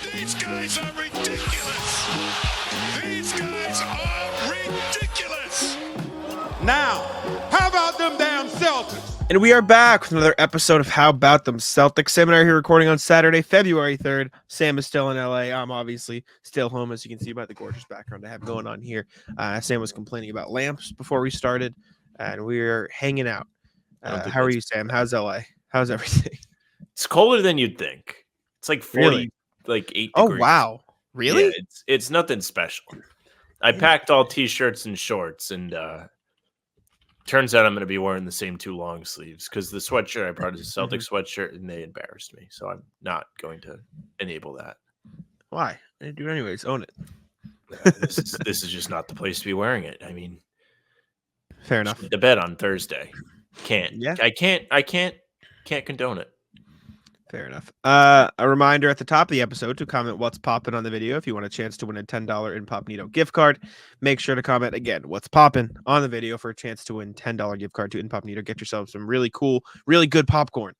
These guys are ridiculous. These guys are ridiculous. Now, how about them damn Celtics? And we are back with another episode of How About Them Celtics. Sam and I are here recording on Saturday, February 3rd. Sam is still in LA. I'm obviously still home, as you can see by the gorgeous background I have going on here. Sam was complaining about lamps before we started, and we're hanging out. How are you, Sam? How's LA? How's everything? It's colder than you'd think. It's like 40, Really? like 8 Oh, degrees. wow. Really? Yeah, it's nothing special. I packed all t-shirts and shorts, and turns out I'm going to be wearing the same 2 long sleeves because the sweatshirt I brought is a Celtics sweatshirt, and they embarrassed me, so I'm not going to enable that. Why? I didn't do it anyways. Own it. This is just not the place to be wearing it. I mean, Fair enough. the bed on Thursday. Can't. Yeah. I can't condone it. Fair enough. A reminder at the top of the episode to comment what's popping on the video. If you want a chance to win a $10 Incognito gift card, make sure to comment again what's popping on the video for a chance to win $10 gift card to Incognito. Get yourself some really cool, really good popcorn.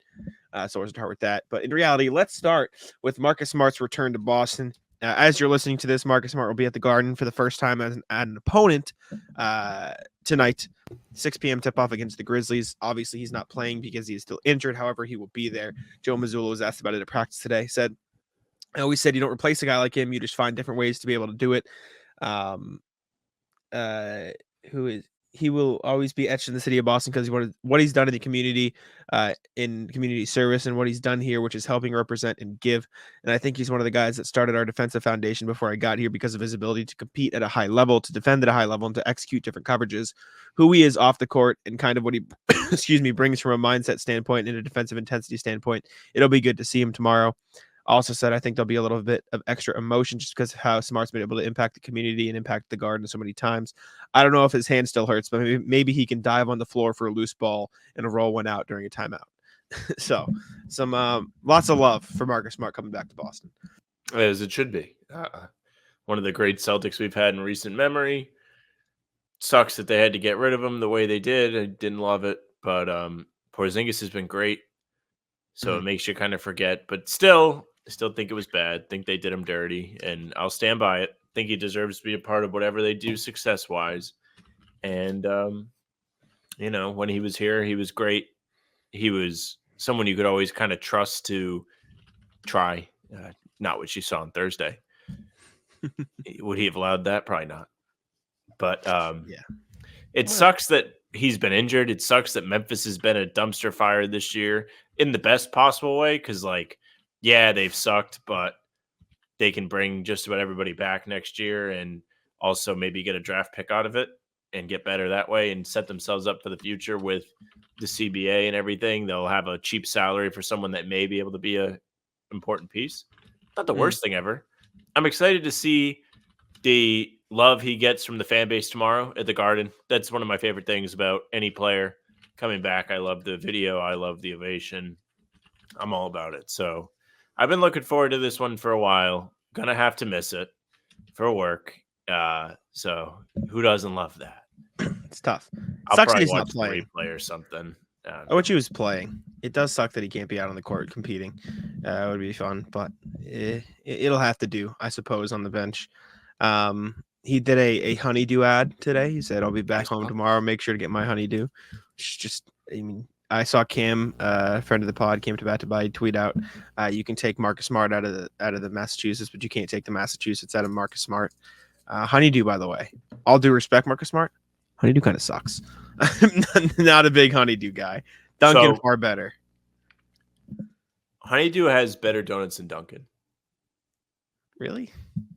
So we'll start with that. But in reality, let's start with Marcus Smart's return to Boston. As you're listening to this, Marcus Smart will be at the Garden for the first time as an opponent tonight. 6 p.m. tip-off against the Grizzlies. Obviously, he's not playing because he is still injured. However, he will be there. Joe Mazzulla was asked about it at practice today. Said, I always said you don't replace a guy like him. You just find different ways to be able to do it. He will always be etched in the city of Boston because what he's done in the community, in community service, and what he's done here, which is helping represent and give. And I think he's one of the guys that started our defensive foundation before I got here because of his ability to compete at a high level, to defend at a high level, and to execute different coverages. Who he is off the court and kind of what he, brings from a mindset standpoint and a defensive intensity standpoint. It'll be good to see him tomorrow. Also said, I think there'll be a little bit of extra emotion just because of how Smart's been able to impact the community and impact the Garden so many times. I don't know if his hand still hurts, but maybe he can dive on the floor for a loose ball and roll one out during a timeout. So some lots of love for Marcus Smart coming back to Boston. As it should be. One of the great Celtics we've had in recent memory. Sucks that they had to get rid of him the way they did. I didn't love it, but Porzingis has been great. So it makes you kind of forget, but still, I still think it was bad. Think they did him dirty, and I'll stand by it. Think he deserves to be a part of whatever they do success-wise. And, when he was here, he was great. He was someone you could always kind of trust to try. Not what you saw on Thursday. Would he have allowed that? Probably not. But it sucks that he's been injured. It sucks that Memphis has been a dumpster fire this year in the best possible way because, they've sucked, but they can bring just about everybody back next year and also maybe get a draft pick out of it and get better that way and set themselves up for the future with the CBA and everything. They'll have a cheap salary for someone that may be able to be a important piece. Not the worst thing ever. I'm excited to see the love he gets from the fan base tomorrow at the Garden. That's one of my favorite things about any player coming back. I love the video. I love the ovation. I'm all about it. So I've been looking forward to this one for a while. Gonna have to miss it for work. So who doesn't love that? It's tough. I'll Sucks probably he's not watch playing. replay or something. I wish he was playing. It does suck that he can't be out on the court competing. It would be fun, but it'll have to do, I suppose, on the bench. He did a honeydew ad today. He said, I'll be back home tomorrow. Make sure to get my honeydew. I saw Cam, a friend of the pod, came to Bat to Buy, tweet out, you can take Marcus Smart out of the Massachusetts, but you can't take the Massachusetts out of Marcus Smart. Honeydew, by the way, all due respect, Marcus Smart, honeydew kind of sucks. I'm not a big honeydew guy. Dunkin' far better. Honeydew has better donuts than Dunkin'. Really?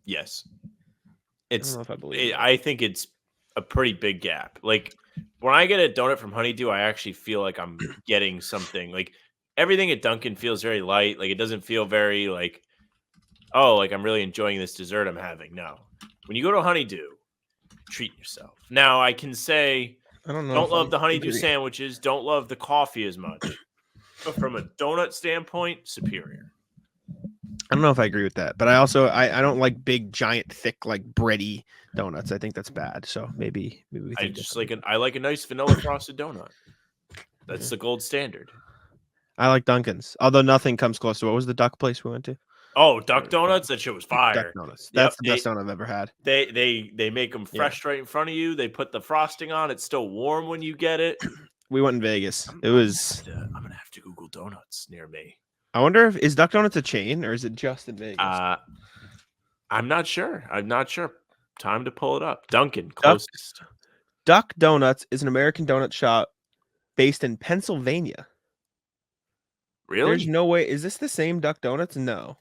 Yes. I don't know if I believe I think it's a pretty big gap. Like when I get a donut from Honeydew, I actually feel like I'm getting something. Like everything at Dunkin' feels very light. Like it doesn't feel very I'm really enjoying this dessert I'm having. No. When you go to Honeydew, treat yourself. Now I can say don't love the Honeydew sandwiches, don't love the coffee as much. But from a donut standpoint, superior. I don't know if I agree with that, but I don't like big, giant, thick, like bready donuts. I think that's bad. So maybe we I like a nice vanilla frosted donut. That's the gold standard. I like Dunkin's, although nothing comes close to what was the duck place we went to? Oh, Duck Donuts, that shit was Duck fire. Donuts. Yep, That's the best donut I've ever had. they make them Yeah. fresh right in front of you. They put the frosting on. It's still warm when you get it. We went in Vegas. I'm It was. I'm gonna have to Google donuts near me. I wonder if is Duck Donuts a chain or is it just in Vegas? I'm not sure. Time to pull it up. Dunkin' Duck closest. Duck Donuts is an American donut shop based in Pennsylvania. Really? There's no way. Is this the same Duck Donuts? No.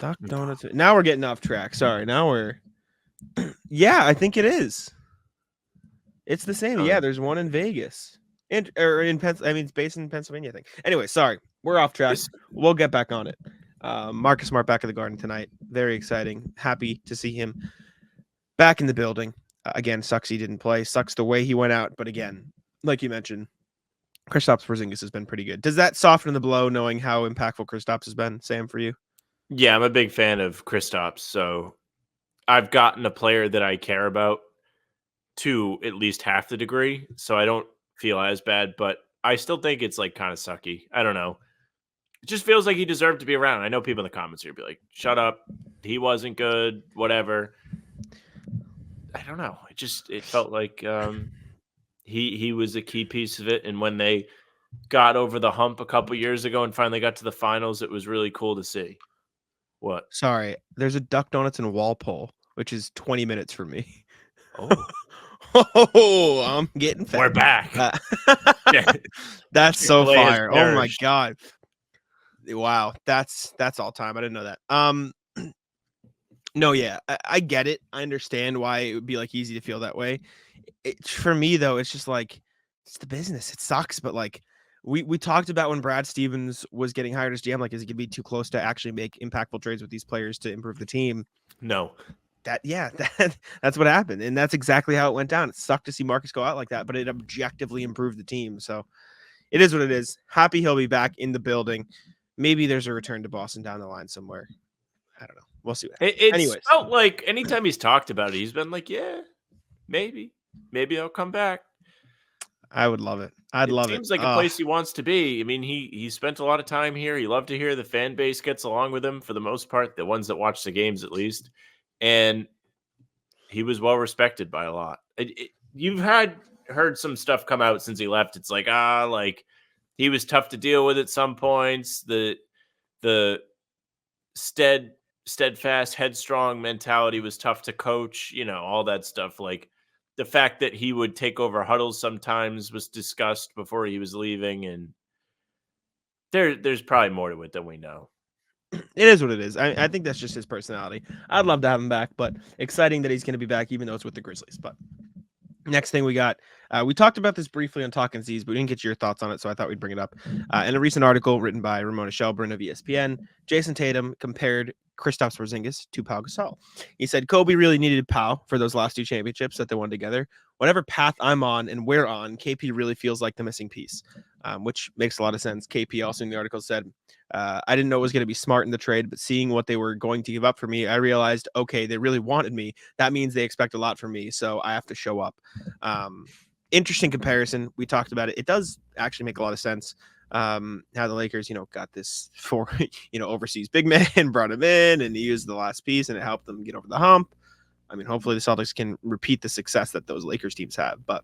Duck Donuts. Now we're getting off track. Sorry. Now we're. Yeah, I think it is. It's the same. Yeah, there's one in Vegas. It's based in Pennsylvania, I think. Anyway, sorry. We're off track. We'll get back on it. Marcus Smart back at the Garden tonight. Very exciting. Happy to see him back in the building. Again, sucks he didn't play. Sucks the way he went out. But again, like you mentioned, Kristaps Porzingis has been pretty good. Does that soften the blow knowing how impactful Kristaps has been, Sam, for you? Yeah, I'm a big fan of Kristaps. So I've gotten a player that I care about to at least half the degree. So I don't feel as bad, but I still think it's like kind of sucky. I don't know. It just feels like he deserved to be around. I know people in the comments here be like, shut up. He wasn't good, whatever. I don't know. It felt like he was a key piece of it. And when they got over the hump a couple years ago and finally got to the finals, it was really cool to see. What? Sorry. There's a Duck Donuts in Walpole, which is 20 minutes from me. Oh. Oh, I'm getting fat. We're back. That's so Chick-fil-A has fire. Oh my perished. God. Wow. That's all time. I didn't know that. No, yeah, I get it. I understand why it would be like easy to feel that way. For me though, it's just like it's the business. It sucks, but like we talked about when Brad Stevens was getting hired as GM, like is he gonna be too close to actually make impactful trades with these players to improve the team? No. That's what happened, and that's exactly how it went down. It sucked to see Marcus go out like that, but it objectively improved the team. So it is what it is. Happy he'll be back in the building. Maybe there's a return to Boston down the line somewhere. I don't know. We'll see what happens. It's felt like anytime he's talked about it, he's been like, yeah, maybe I'll come back. I would love it. I'd love it. Seems like a place he wants to be. I mean, he spent a lot of time here. He loved to hear the fan base gets along with him for the most part, the ones that watch the games at least. And he was well respected by a lot. You've heard some stuff come out since he left. It's like, like he was tough to deal with at some points. The steadfast, headstrong mentality was tough to coach, all that stuff. Like the fact that he would take over huddles sometimes was discussed before he was leaving. And there's probably more to it than we know. It is what it is. I think that's just his personality. I'd love to have him back, but exciting that he's going to be back, even though it's with the Grizzlies. But next thing we got, we talked about this briefly on Talking Z's, but we didn't get your thoughts on it, so I thought we'd bring it up. In a recent article written by Ramona Shelburne of ESPN, Jayson Tatum compared Kristaps Porzingis to Pau Gasol. He said, Kobe really needed Pau for those last two championships that they won together. Whatever path I'm on and we're on, KP really feels like the missing piece, which makes a lot of sense. KP also in the article said, I didn't know it was going to be smart in the trade, but seeing what they were going to give up for me, I realized, okay, they really wanted me. That means they expect a lot from me, so I have to show up. Interesting comparison. We talked about it. It does actually make a lot of sense. How the Lakers, got this for, overseas big man, brought him in, and he used the last piece, and it helped them get over the hump. I mean, hopefully the Celtics can repeat the success that those Lakers teams have. But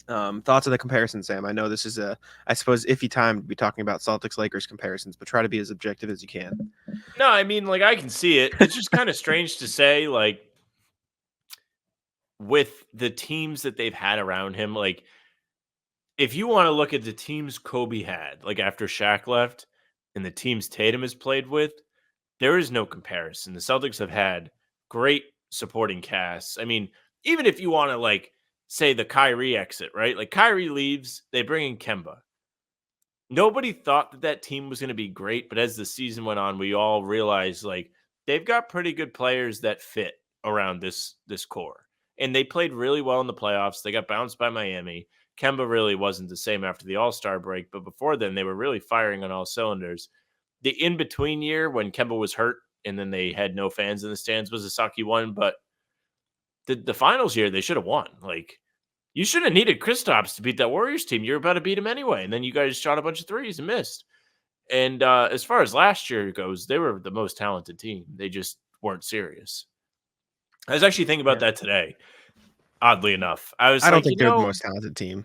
thoughts on the comparison, Sam? I know this is I suppose, iffy time to be talking about Celtics-Lakers comparisons, but try to be as objective as you can. No, I mean, like, I can see it. It's just kind of strange to say, like, with the teams that they've had around him, like, if you want to look at the teams Kobe had, like after Shaq left, and the teams Tatum has played with, there is no comparison. The Celtics have had great supporting casts. I mean, even if you want to like say the Kyrie exit, right? Like Kyrie leaves, they bring in Kemba. Nobody thought that team was going to be great, but as the season went on, we all realized like they've got pretty good players that fit around this core. And they played really well in the playoffs. They got bounced by Miami. Kemba really wasn't the same after the All-Star break, but before then, they were really firing on all cylinders. The in-between year when Kemba was hurt and then they had no fans in the stands was a sucky one, but the finals year, they should have won. Like, you should have needed Kristaps to beat that Warriors team. You're about to beat him anyway, and then you guys shot a bunch of threes and missed. And as far as last year goes, they were the most talented team. They just weren't serious. I was actually thinking about that today. Oddly enough, I was I don't like, think they're the most talented team.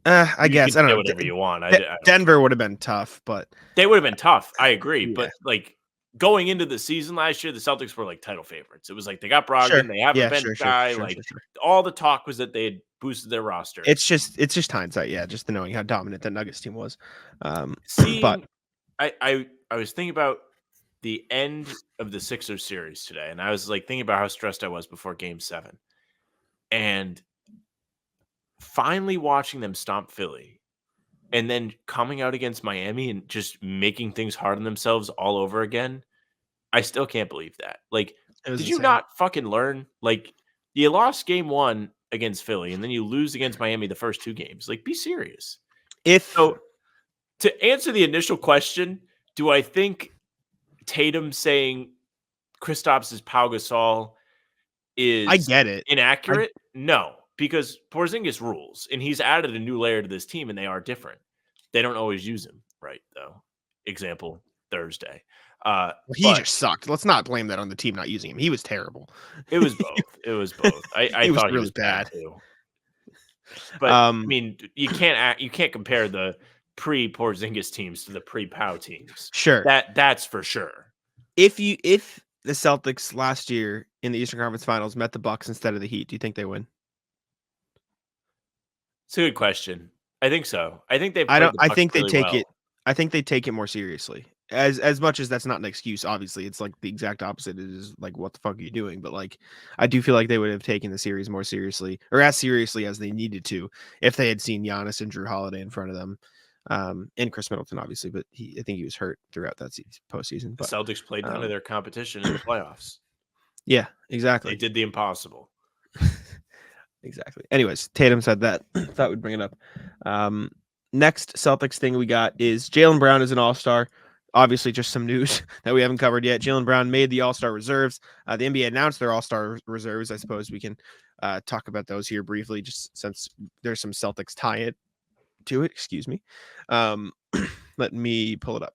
I you guess can I don't say know. whatever you want. Denver would have been tough, but They would have been tough. I agree, yeah. but like going into the season last year, the Celtics were like title favorites. It was like they got Sure. Brogdon, they have a Yeah, bench sure. guy. Like all the talk was that they had boosted their roster. It's just hindsight, yeah, just the knowing how dominant that Nuggets team was. But Seeing, I was thinking about the end of the Sixers series today, and I was like thinking about how stressed I was before Game 7, and finally watching them stomp Philly. And then coming out against Miami and just making things hard on themselves all over again. I still can't believe that. Like, it was did you insane. not fucking learn? Like, you lost game 1 against Philly, and then you lose against Miami the first 2 games. Like, be serious. So, to answer the initial question, do I think Tatum saying Kristaps is Pau Gasol is I get it. inaccurate? No, because Porzingis rules, and he's added a new layer to this team, and they are different. They don't always use him right, though. Example, Thursday. He just sucked. Let's not blame that on the team not using him. He was terrible. It was both. It was both. I was thought he really was bad bad. too. But I mean, you can't compare the pre-Porzingis teams to the pre-Pau teams. Sure. That's for sure. If the Celtics last year in the Eastern Conference Finals met the Bucks instead of the Heat, do you think they win? It's a good question. I think so. I think I think they take it. I think they take it more seriously. As much as that's not an excuse, obviously, it's like the exact opposite. It is like, what the fuck are you doing? But like, I do feel like they would have taken the series more seriously, or as seriously as they needed to, if they had seen Giannis and Drew Holiday in front of them, and Chris Middleton, obviously. But I think he was hurt throughout that postseason. But the Celtics played none of their competition in the playoffs. Yeah, exactly. They did the impossible. Exactly. Anyways, Tatum said that. Thought we'd bring it up. Next Celtics thing we got is Jaylen Brown is an all-star. Obviously, just some news that we haven't covered yet. Jaylen Brown made the all-star reserves. The NBA announced their all-star reserves. I suppose we can talk about those here briefly, just since there's some Celtics tie-in to it. Excuse me. Let me pull it up.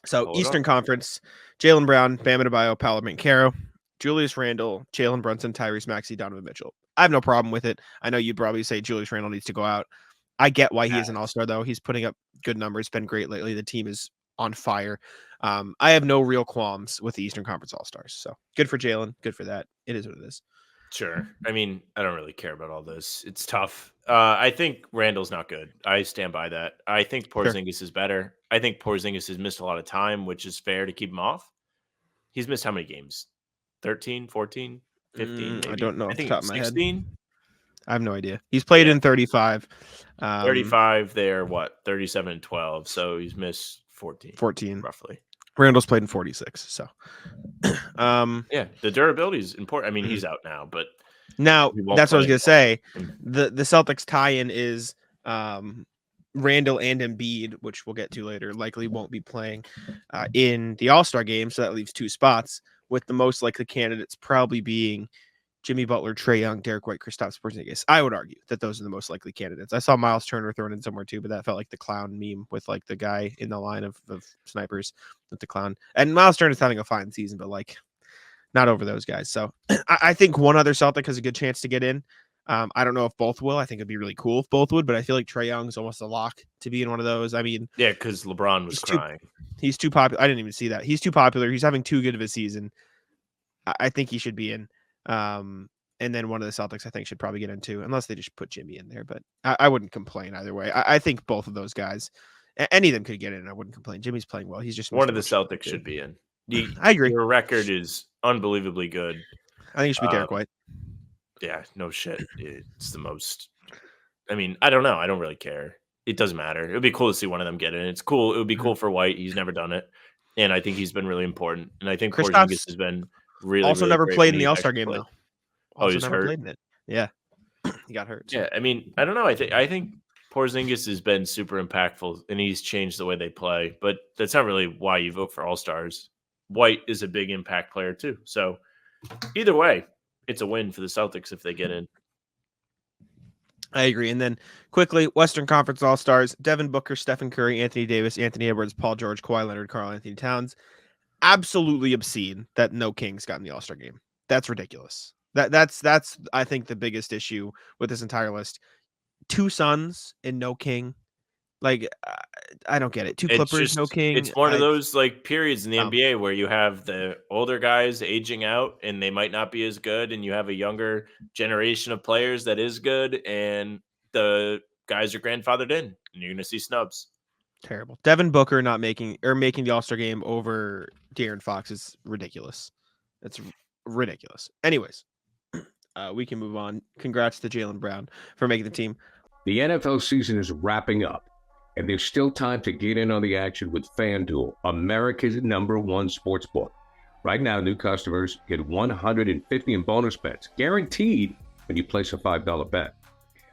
So Eastern Conference, Jaylen Brown, Bam Adebayo, Paolo Banchero, Julius Randle, Jalen Brunson, Tyrese Maxey, Donovan Mitchell. I have no problem with it. I know you'd probably say Julius Randle needs to go out. I get why he is an all-star, though. He's putting up good numbers, been great lately. The team is on fire. I have no real qualms with the Eastern Conference All-Stars. So good for Jalen. Good for that. It is what it is. Sure. I mean, I don't really care about all this. It's tough. I think Randall's not good. I stand by that. I think Porzingis is better. I think Porzingis has missed a lot of time, which is fair to keep him off. He's missed how many games? 13, 14, 15? Maybe? I don't know. I think off the top of my 16? head. I have no idea. He's played in 35. 35, they're what? 37 and 12. So he's missed 14. Roughly. Randall's played in 46. So, yeah, the durability is important. I mean, he's out now, but now that's what I was going to say. The Celtics tie-in is Randall and Embiid, which we'll get to later, likely won't be playing in the All-Star game. So that leaves 2 spots, with the most likely candidates probably being Jimmy Butler, Trae Young, Derek White, Kristaps Porzingis. I would argue that those are the most likely candidates. I saw Miles Turner thrown in somewhere too, but that felt like the clown meme with like the guy in the line of snipers with the clown. And Miles Turner is having a fine season, but like not over those guys. So I think one other Celtic has a good chance to get in. I don't know if both will. I think it'd be really cool if both would, but I feel like Trae Young is almost a lock to be in one of those. I mean, yeah, because LeBron was crying. He's too popular. I didn't even see that. He's too popular. He's having too good of a season. I think he should be in. And then one of the Celtics, I think, should probably get in too, unless they just put Jimmy in there. But I wouldn't complain either way. I think both of those guys, any of them could get in. I wouldn't complain. Jimmy's playing well. He's just one of the Celtics should be in. I agree. Your record is unbelievably good. I think it should be Derek White. Yeah, no shit. It's the most. I mean, I don't know. I don't really care. It doesn't matter. It would be cool to see one of them get in. It's cool. It would be cool for White. He's never done it, and I think he's been really important. And I think Porzingis has been really also really never great played in the All-Star game though. Also he's hurt. Played in it. Yeah, he got hurt. So. Yeah, I mean, I don't know. I think Porzingis has been super impactful, and he's changed the way they play. But that's not really why you vote for All-Stars. White is a big impact player too. So either way, it's a win for the Celtics if they get in. I agree. And then quickly, Western Conference All-Stars, Devin Booker, Stephen Curry, Anthony Davis, Anthony Edwards, Paul George, Kawhi Leonard, Karl Anthony Towns. Absolutely obscene that no Kings got in the All-Star game. That's ridiculous. That's I think the biggest issue with this entire list. 2 Suns and no King. Like I don't get it. 2 Clippers, no King. It's one of those like periods in the dumb. NBA where you have the older guys aging out and they might not be as good, and you have a younger generation of players that is good, and the guys are grandfathered in, and you're going to see snubs. Terrible. Devin Booker not making the All-Star game over De'Aaron Fox is ridiculous. That's ridiculous. Anyways, we can move on. Congrats to Jaylen Brown for making the team. The NFL season is wrapping up, and there's still time to get in on the action with FanDuel, America's #1 sportsbook. Right now, new customers get $150 in bonus bets, guaranteed when you place a $5 bet.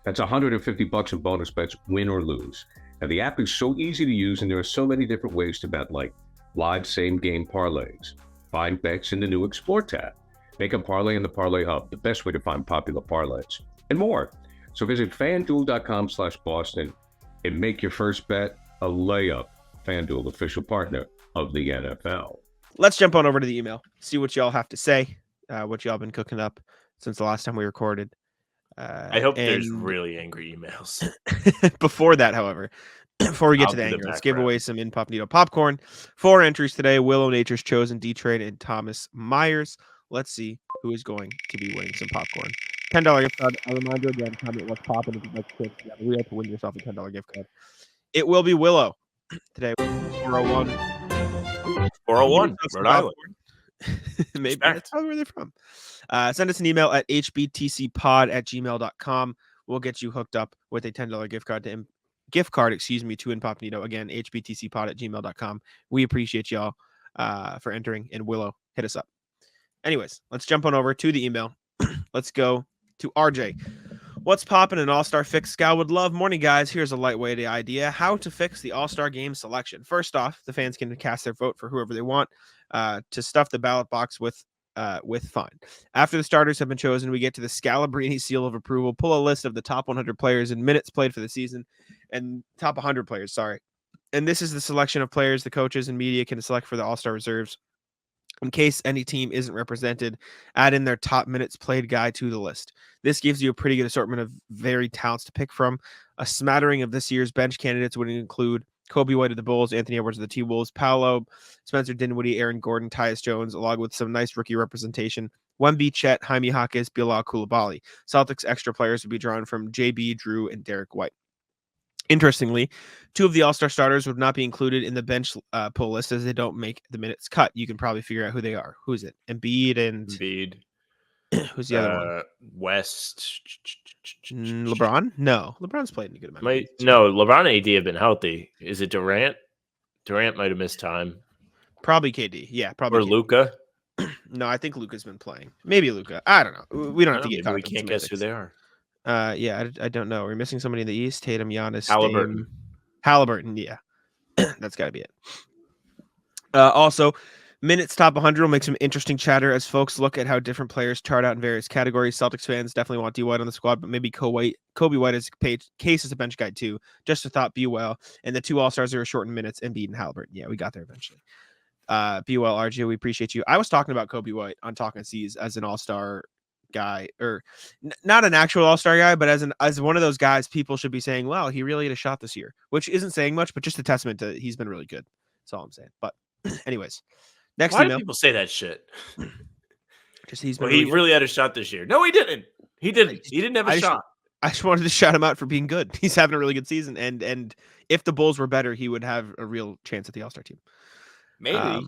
That's $150 in bonus bets, win or lose. Now, the app is so easy to use, and there are so many different ways to bet, like live same-game parlays, find bets in the new Explore tab, make a parlay in the Parlay Hub, the best way to find popular parlays, and more. So visit FanDuel.com/Boston and make your first bet a layup. FanDuel, official partner of the NFL. Let's jump on over to the email, see what y'all have to say, what y'all been cooking up since the last time we recorded. I hope there's really angry emails. Before that, however, before we get to the anger, let's give away some Incognito popcorn. 4 entries today: Willow, Nature's Chosen, D-Trade, and Thomas Myers. Let's see who is going to be winning some popcorn. $10 gift card. I remind you again, comment what's popping if you'd like to pick. We have to win yourself a $10 gift card. It will be Willow today. 401. 401, Rhode Island. Maybe that's probably where they're from. Send us an email at hbtcpod@gmail.com. We'll get you hooked up with a $10 gift card to Incognito. Again, hbtcpod@gmail.com. We appreciate y'all for entering. And Willow, hit us up. Anyways, let's jump on over to the email. Let's go to RJ. What's poppin' an All-Star fix Scal would love? Morning, guys. Here's a lightweight idea. How to fix the All-Star game selection. First off, the fans can cast their vote for whoever they want to stuff the ballot box with fun. After the starters have been chosen, we get to the Scalabrini seal of approval. Pull a list of the top 100 players in minutes played for the season, and top 100 players, sorry. And this is the selection of players the coaches and media can select for the All-Star reserves. In case any team isn't represented, add in their top minutes played guy to the list. This gives you a pretty good assortment of varied talents to pick from. A smattering of this year's bench candidates would include Kobe White of the Bulls, Anthony Edwards of the T-Wolves, Paolo, Spencer Dinwiddie, Aaron Gordon, Tyus Jones, along with some nice rookie representation. Wemby, Chet, Jaime Jaquez, Bilal Coulibaly. Celtics extra players would be drawn from JB, Drew, and Derek White. Interestingly, 2 of the All-Star starters would not be included in the bench pull list as they don't make the minutes cut. You can probably figure out who they are. Who's it? Embiid and who's the other one? West. LeBron? No, LeBron's played in a good amount. No, LeBron and AD have been healthy. Is it Durant? Durant might have missed time. Probably KD. Yeah, probably. Or Luka. No, I think Luka's been playing. Maybe Luka. I don't know. We don't have to get caught up. We can't guess who they are. Yeah, I don't know. We're missing somebody in the East. Tatum, Giannis, Halliburton. Yeah, that's got to be it. Also, minutes top 100 will make some interesting chatter as folks look at how different players chart out in various categories. Celtics fans definitely want D White on the squad, but maybe Kobe White is case as a bench guy too. Just a thought. Be well, and the 2 All-Stars are short in minutes. Embiid and Halliburton. Yeah, we got there eventually. Be well, RJ. We appreciate you. I was talking about Kobe White on Talking C's as an All-Star guy, or not an actual All-Star guy, but as one of those guys people should be saying, wow, he really had a shot this year, which isn't saying much, but just a testament to he's been really good. That's all I'm saying. But anyways, next Why email. do people say that shit? Just he's been he really had a shot this year. No, he didn't. He didn't have a shot. I just wanted to shout him out for being good. He's having a really good season, and if the Bulls were better, he would have a real chance at the All-Star team. Maybe.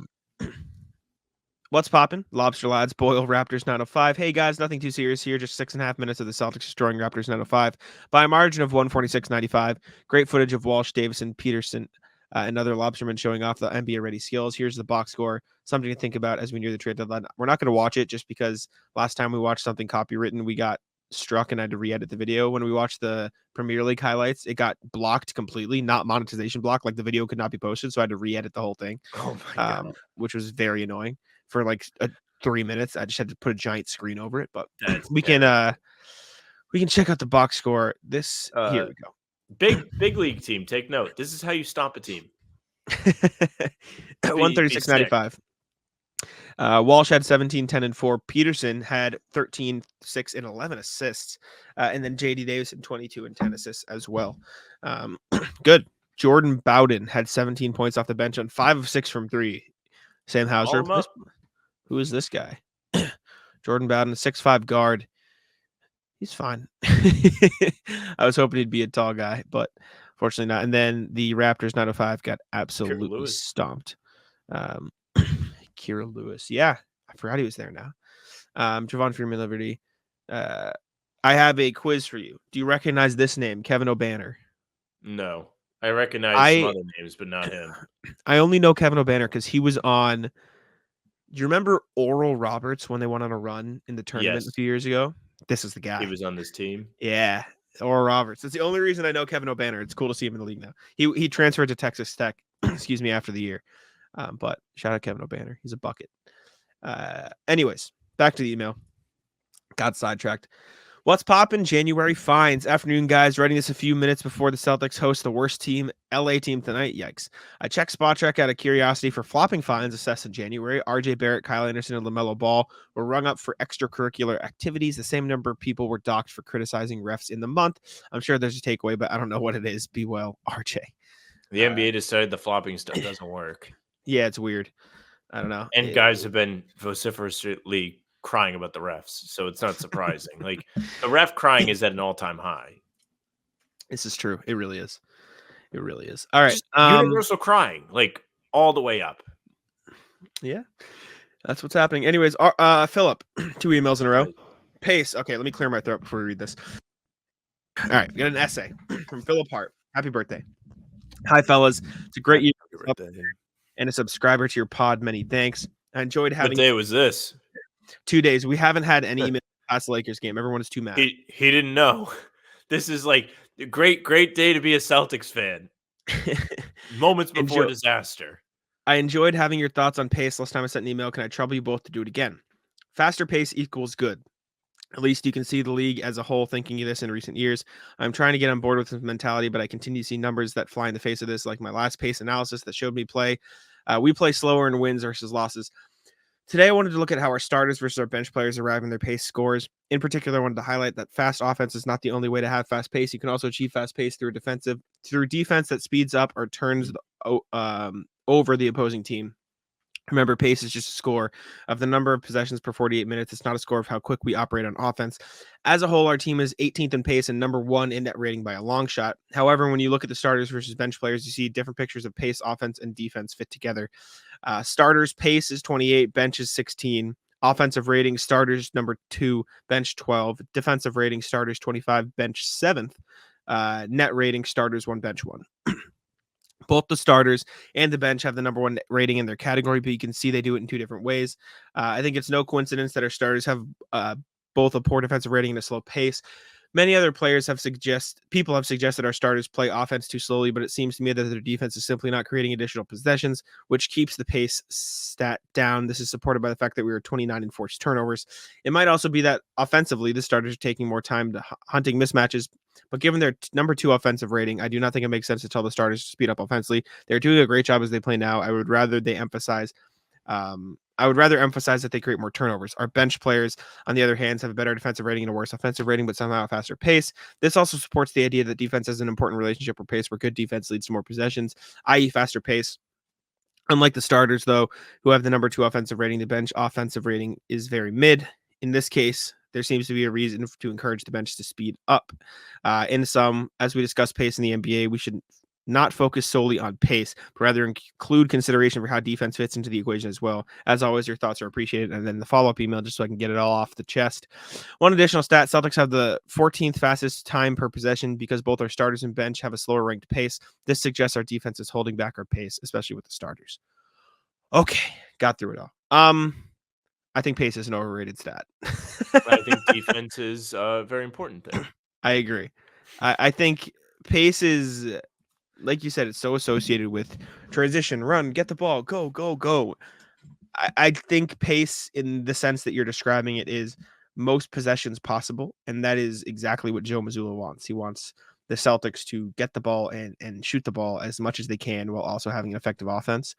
What's poppin'? Lobster Lads, Boyle, Raptors 905. Hey guys, nothing too serious here. Just 6.5 minutes of the Celtics destroying Raptors 905 by a margin of 146-95. Great footage of Walsh, Davison, Peterson, and other lobstermen showing off the NBA-ready skills. Here's the box score. Something to think about as we near the trade deadline. We're not going to watch it just because last time we watched something copywritten, we got struck and I had to re-edit the video. When we watched the Premier League highlights, it got blocked completely, not monetization blocked. Like the video could not be posted, so I had to re-edit the whole thing. Oh my God. Which was very annoying. For like 3 minutes, I just had to put a giant screen over it. But we can We can check out the box score. Here we go. Big league team. Take note. This is how you stomp a team. 136.95. Walsh had 17, 10, and 4. Peterson had 13, 6, and 11 assists. And then J.D. Davison, 22 and 10 assists as well. Good. Jordan Bowden had 17 points off the bench on 5 of 6 from 3. Sam Hauser. Who is this guy? Jordan Bowden, a 6'5" guard. He's fine. I was hoping he'd be a tall guy, but fortunately not. And then the Raptors 905 got absolutely stomped. Kira Lewis. Yeah, I forgot he was there now. Javon Freeman Liberty. I have a quiz for you. Do you recognize this name, Kevin O'Banner? No. I recognize some other names, but not him. I only know Kevin O'Banner because he was on. Do you remember Oral Roberts when they went on a run in the tournament a few years ago? This is the guy. He was on this team. Yeah, Oral Roberts. That's the only reason I know Kevin O'Banner. It's cool to see him in the league now. He transferred to Texas Tech, excuse me, after the year. But shout out Kevin O'Banner. He's a bucket. Anyways, back to the email. Got sidetracked. What's poppin'? January fines. Afternoon, guys. Writing this a few minutes before the Celtics host the worst team, LA team tonight. Yikes. I checked Spot Trek out of curiosity for flopping fines assessed in January. RJ Barrett, Kyle Anderson, and LaMelo Ball were rung up for extracurricular activities. The same number of people were docked for criticizing refs in the month. I'm sure there's a takeaway, but I don't know what it is. Be well, RJ. The NBA decided the flopping stuff doesn't work. Yeah, it's weird. I don't know. And guys have been vociferously crying about the refs, so it's not surprising. Like, the ref crying is at an all-time high. This is true. It really is. It really is. All right. Just universal crying, like, all the way up. Yeah, that's what's happening. Anyways, Philip, 2 emails in a row. Pace. Okay, let me clear my throat before we read this. All right, we got an essay from Philip Hart. Happy birthday. Hi, fellas. It's a great year and a subscriber to your pod. Many thanks. I enjoyed having. What day was this? 2 days. We haven't had any email past the Lakers game. Everyone is too mad. He didn't know. This is like a great day to be a Celtics fan. Moments before disaster. I enjoyed having your thoughts on pace. Last time I sent an email, can I trouble you both to do it again? Faster pace equals good. At least you can see the league as a whole thinking of this in recent years. I'm trying to get on board with this mentality, but I continue to see numbers that fly in the face of this, like my last pace analysis that showed me play. We play slower in wins versus losses. Today, I wanted to look at how our starters versus our bench players arrive in their pace scores. In particular, I wanted to highlight that fast offense is not the only way to have fast pace. You can also achieve fast pace through defense that speeds up or turns over the opposing team. Remember, pace is just a score of the number of possessions per 48 minutes. It's not a score of how quick we operate on offense. As a whole, our team is 18th in pace and number 1 in net rating by a long shot. However, when you look at the starters versus bench players, you see different pictures of pace, offense, and defense fit together. Starters pace is 28, bench is 16. Offensive rating, starters number 2, bench 12. Defensive rating, starters 25, bench 7th. Net rating, starters 1, bench 1. Both the starters and the bench have the number 1 rating in their category, but you can see they do it in 2 different ways. I think it's no coincidence that our starters have both a poor defensive rating and a slow pace. Many other players have suggested our starters play offense too slowly, but it seems to me that their defense is simply not creating additional possessions, which keeps the pace stat down. This is supported by the fact that we were 29 in forced turnovers. It might also be that offensively, the starters are taking more time to hunting mismatches, but given their number 2 offensive rating, I do not think it makes sense to tell the starters to speed up offensively. They're doing a great job as they play now. I would rather emphasize that they create more turnovers. Our bench players, on the other hand, have a better defensive rating and a worse offensive rating, but somehow a faster pace. This also supports the idea that defense has an important relationship with pace, where good defense leads to more possessions, i.e. faster pace. Unlike the starters, though, who have the number 2 offensive rating, the bench offensive rating is very mid. In this case, there seems to be a reason to encourage the bench to speed up. In sum, as we discuss pace in the NBA, we should not focus solely on pace, but rather include consideration for how defense fits into the equation as well. As always, your thoughts are appreciated. And then the follow-up email, just so I can get it all off the chest. One additional stat, Celtics have the 14th fastest time per possession because both our starters and bench have a slower ranked pace. This suggests our defense is holding back our pace, especially with the starters. Okay, got through it all. I think pace is an overrated stat. I think defense is a very important thing. I agree. I think pace is, like you said, it's so associated with transition, run, get the ball, go, go, go. I think pace, in the sense that you're describing it, is most possessions possible, and that is exactly what Joe Mazzulla wants. He wants the Celtics to get the ball and shoot the ball as much as they can while also having an effective offense.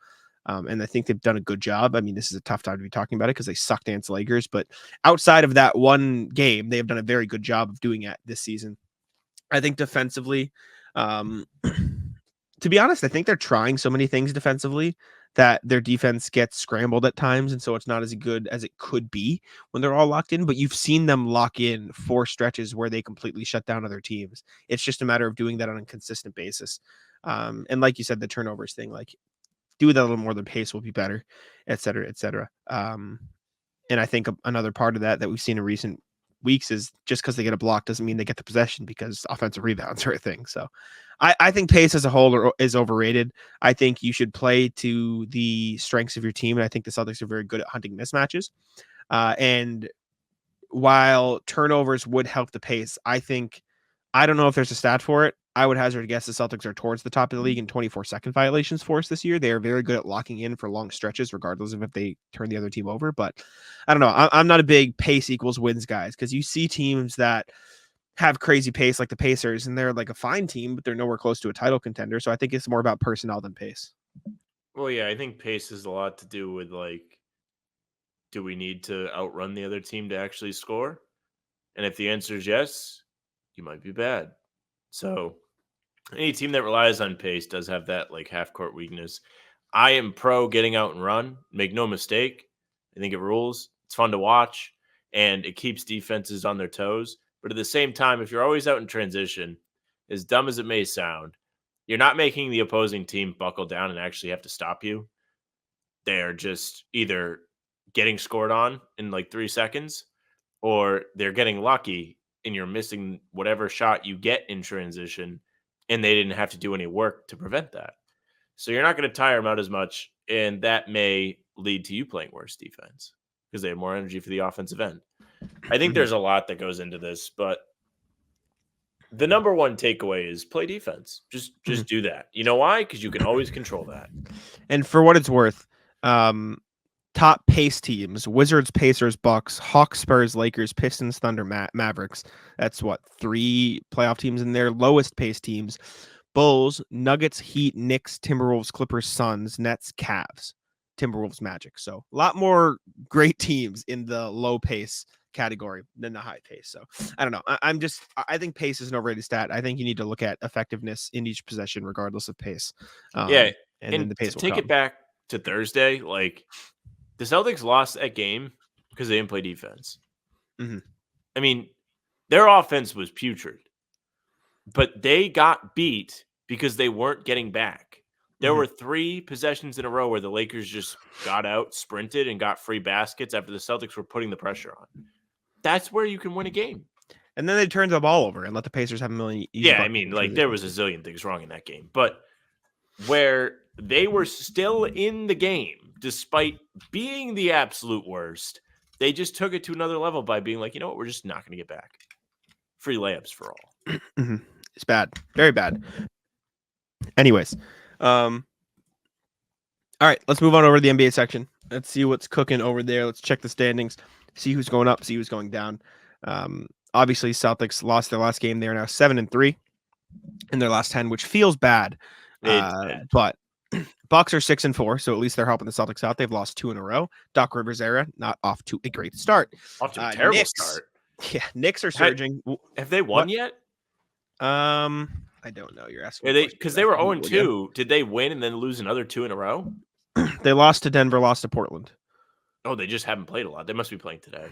And I think they've done a good job. I mean, this is a tough time to be talking about it because they sucked against the Lakers, but outside of that one game, they have done a very good job of doing it this season. I think defensively, to be honest, I think they're trying so many things defensively that their defense gets scrambled at times. And so it's not as good as it could be when they're all locked in, but you've seen them lock in for stretches where they completely shut down other teams. It's just a matter of doing that on a consistent basis. And like you said, the turnovers thing, like do that a little more than pace will be better, et cetera, et cetera. And I think another part of that we've seen in recent weeks is just because they get a block doesn't mean they get the possession because offensive rebounds are a thing. So I think pace as a whole is overrated. I think you should play to the strengths of your team. And I think the Celtics are very good at hunting mismatches. And while turnovers would help the pace, I don't know if there's a stat for it. I would hazard a guess the Celtics are towards the top of the league in 24-second violations force this year. They are very good at locking in for long stretches, regardless of if they turn the other team over. But I don't know. I'm not a big pace equals wins guys because you see teams that have crazy pace like the Pacers, and they're like a fine team, but they're nowhere close to a title contender. So I think it's more about personnel than pace. Well, yeah, I think pace has a lot to do with like, do we need to outrun the other team to actually score? And if the answer is yes, you might be bad. So any team that relies on pace does have that like half court weakness. I am pro getting out and run. Make no mistake. I think it rules. It's fun to watch and it keeps defenses on their toes. But at the same time, if you're always out in transition, as dumb as it may sound, you're not making the opposing team buckle down and actually have to stop you. They're just either getting scored on in like 3 seconds or they're getting lucky and you're missing whatever shot you get in transition and they didn't have to do any work to prevent that. So you're not going to tire them out as much, and that may lead to you playing worse defense because they have more energy for the offensive end. I think there's a lot that goes into this, but the number one takeaway is play defense. Just do that. You know why? Because you can always control that. And for what it's worth, top pace teams: Wizards, Pacers, Bucks, Hawks, Spurs, Lakers, Pistons, Thunder, Mavericks. That's what 3 playoff teams in there. Lowest pace teams: Bulls, Nuggets, Heat, Knicks, Timberwolves, Clippers, Suns, Nets, Cavs, Timberwolves, Magic. So a lot more great teams in the low pace category than the high pace. So I don't know. I think pace is an overrated stat. I think you need to look at effectiveness in each possession, regardless of pace. And then the pace to will take come. it back to Thursday, like the Celtics lost that game because they didn't play defense. Mm-hmm. I mean, their offense was putrid, but they got beat because they weren't getting back. There were 3 possessions in a row where the Lakers just got out, sprinted, and got free baskets after the Celtics were putting the pressure on. That's where you can win a game. And then they turned the ball over and let the Pacers have a million easy I mean, like there was a zillion things wrong in that game, but where they were still in the game despite being the absolute worst, they just took it to another level by being like, you know what, we're just not going to get back. Free layups for all. It's bad, very bad. Anyways, all right, let's move on over to the NBA section. Let's see what's cooking over there. Let's check the standings, see who's going up, see who's going down. Obviously, Celtics lost their last game. They are now 7-3 in their last 10, which feels bad. But Bucks are 6-4, so at least they're helping the Celtics out. They've lost 2 in a row. Doc Rivers era, not off to a great start. Off to a terrible start. Yeah, Knicks are surging. Have they won yet? I don't know. You're asking because they were 0-2. Did they win and then lose another 2 in a row? They lost to Denver, lost to Portland. Oh, they just haven't played a lot. They must be playing today.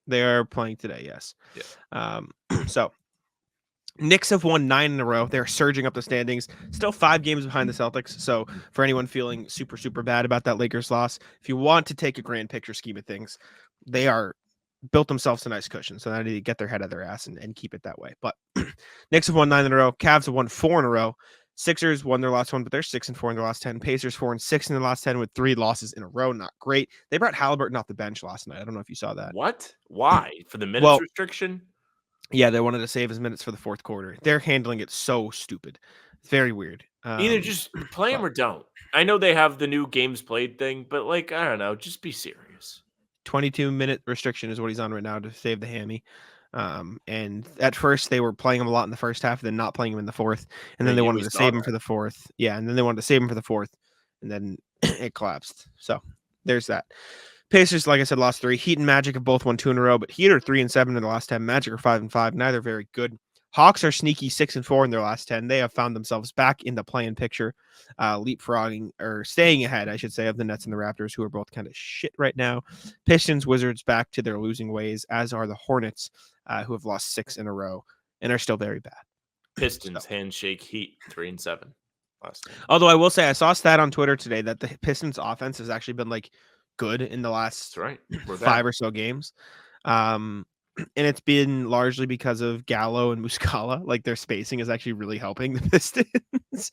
They are playing today, yes. Yeah. So Knicks have won 9 in a row. They're surging up the standings. Still 5 games behind the Celtics. So for anyone feeling super, super bad about that Lakers loss, if you want to take a grand picture scheme of things, they are built themselves a nice cushion. So they need to get their head out of their ass and keep it that way. But Knicks have won 9 in a row. Cavs have won 4 in a row. Sixers won their last one, but they're 6-4 in their last 10. Pacers 4-6 in the last 10 with 3 losses in a row. Not great. They brought Halliburton off the bench last night. I don't know if you saw that. What? Why? For the minutes restriction? Yeah, they wanted to save his minutes for the fourth quarter. They're handling it so stupid. It's very weird. Either just play him or don't. I know they have the new games played thing, but like, I don't know, just be serious. 22-minute restriction is what he's on right now to save the hammy. And at first they were playing him a lot in the first half, then not playing him in the fourth, and then they wanted to save him for the fourth. Yeah, and then they wanted to save him for the fourth, and then it collapsed. So there's that. Pacers, like I said, lost 3. Heat and Magic have both won 2 in a row, but Heat are 3-7 in the last 10. Magic are 5-5. Neither very good. Hawks are sneaky 6-4 in their last 10. They have found themselves back in the play-in picture, leapfrogging or staying ahead, I should say, of the Nets and the Raptors, who are both kind of shit right now. Pistons, Wizards back to their losing ways, as are the Hornets, who have lost 6 in a row and are still very bad. Pistons handshake Heat 3-7. Although I will say I saw a stat on Twitter today that the Pistons offense has actually been like good in the last 5 or so games. And it's been largely because of Gallo and Muscala. Like their spacing is actually really helping the Pistons.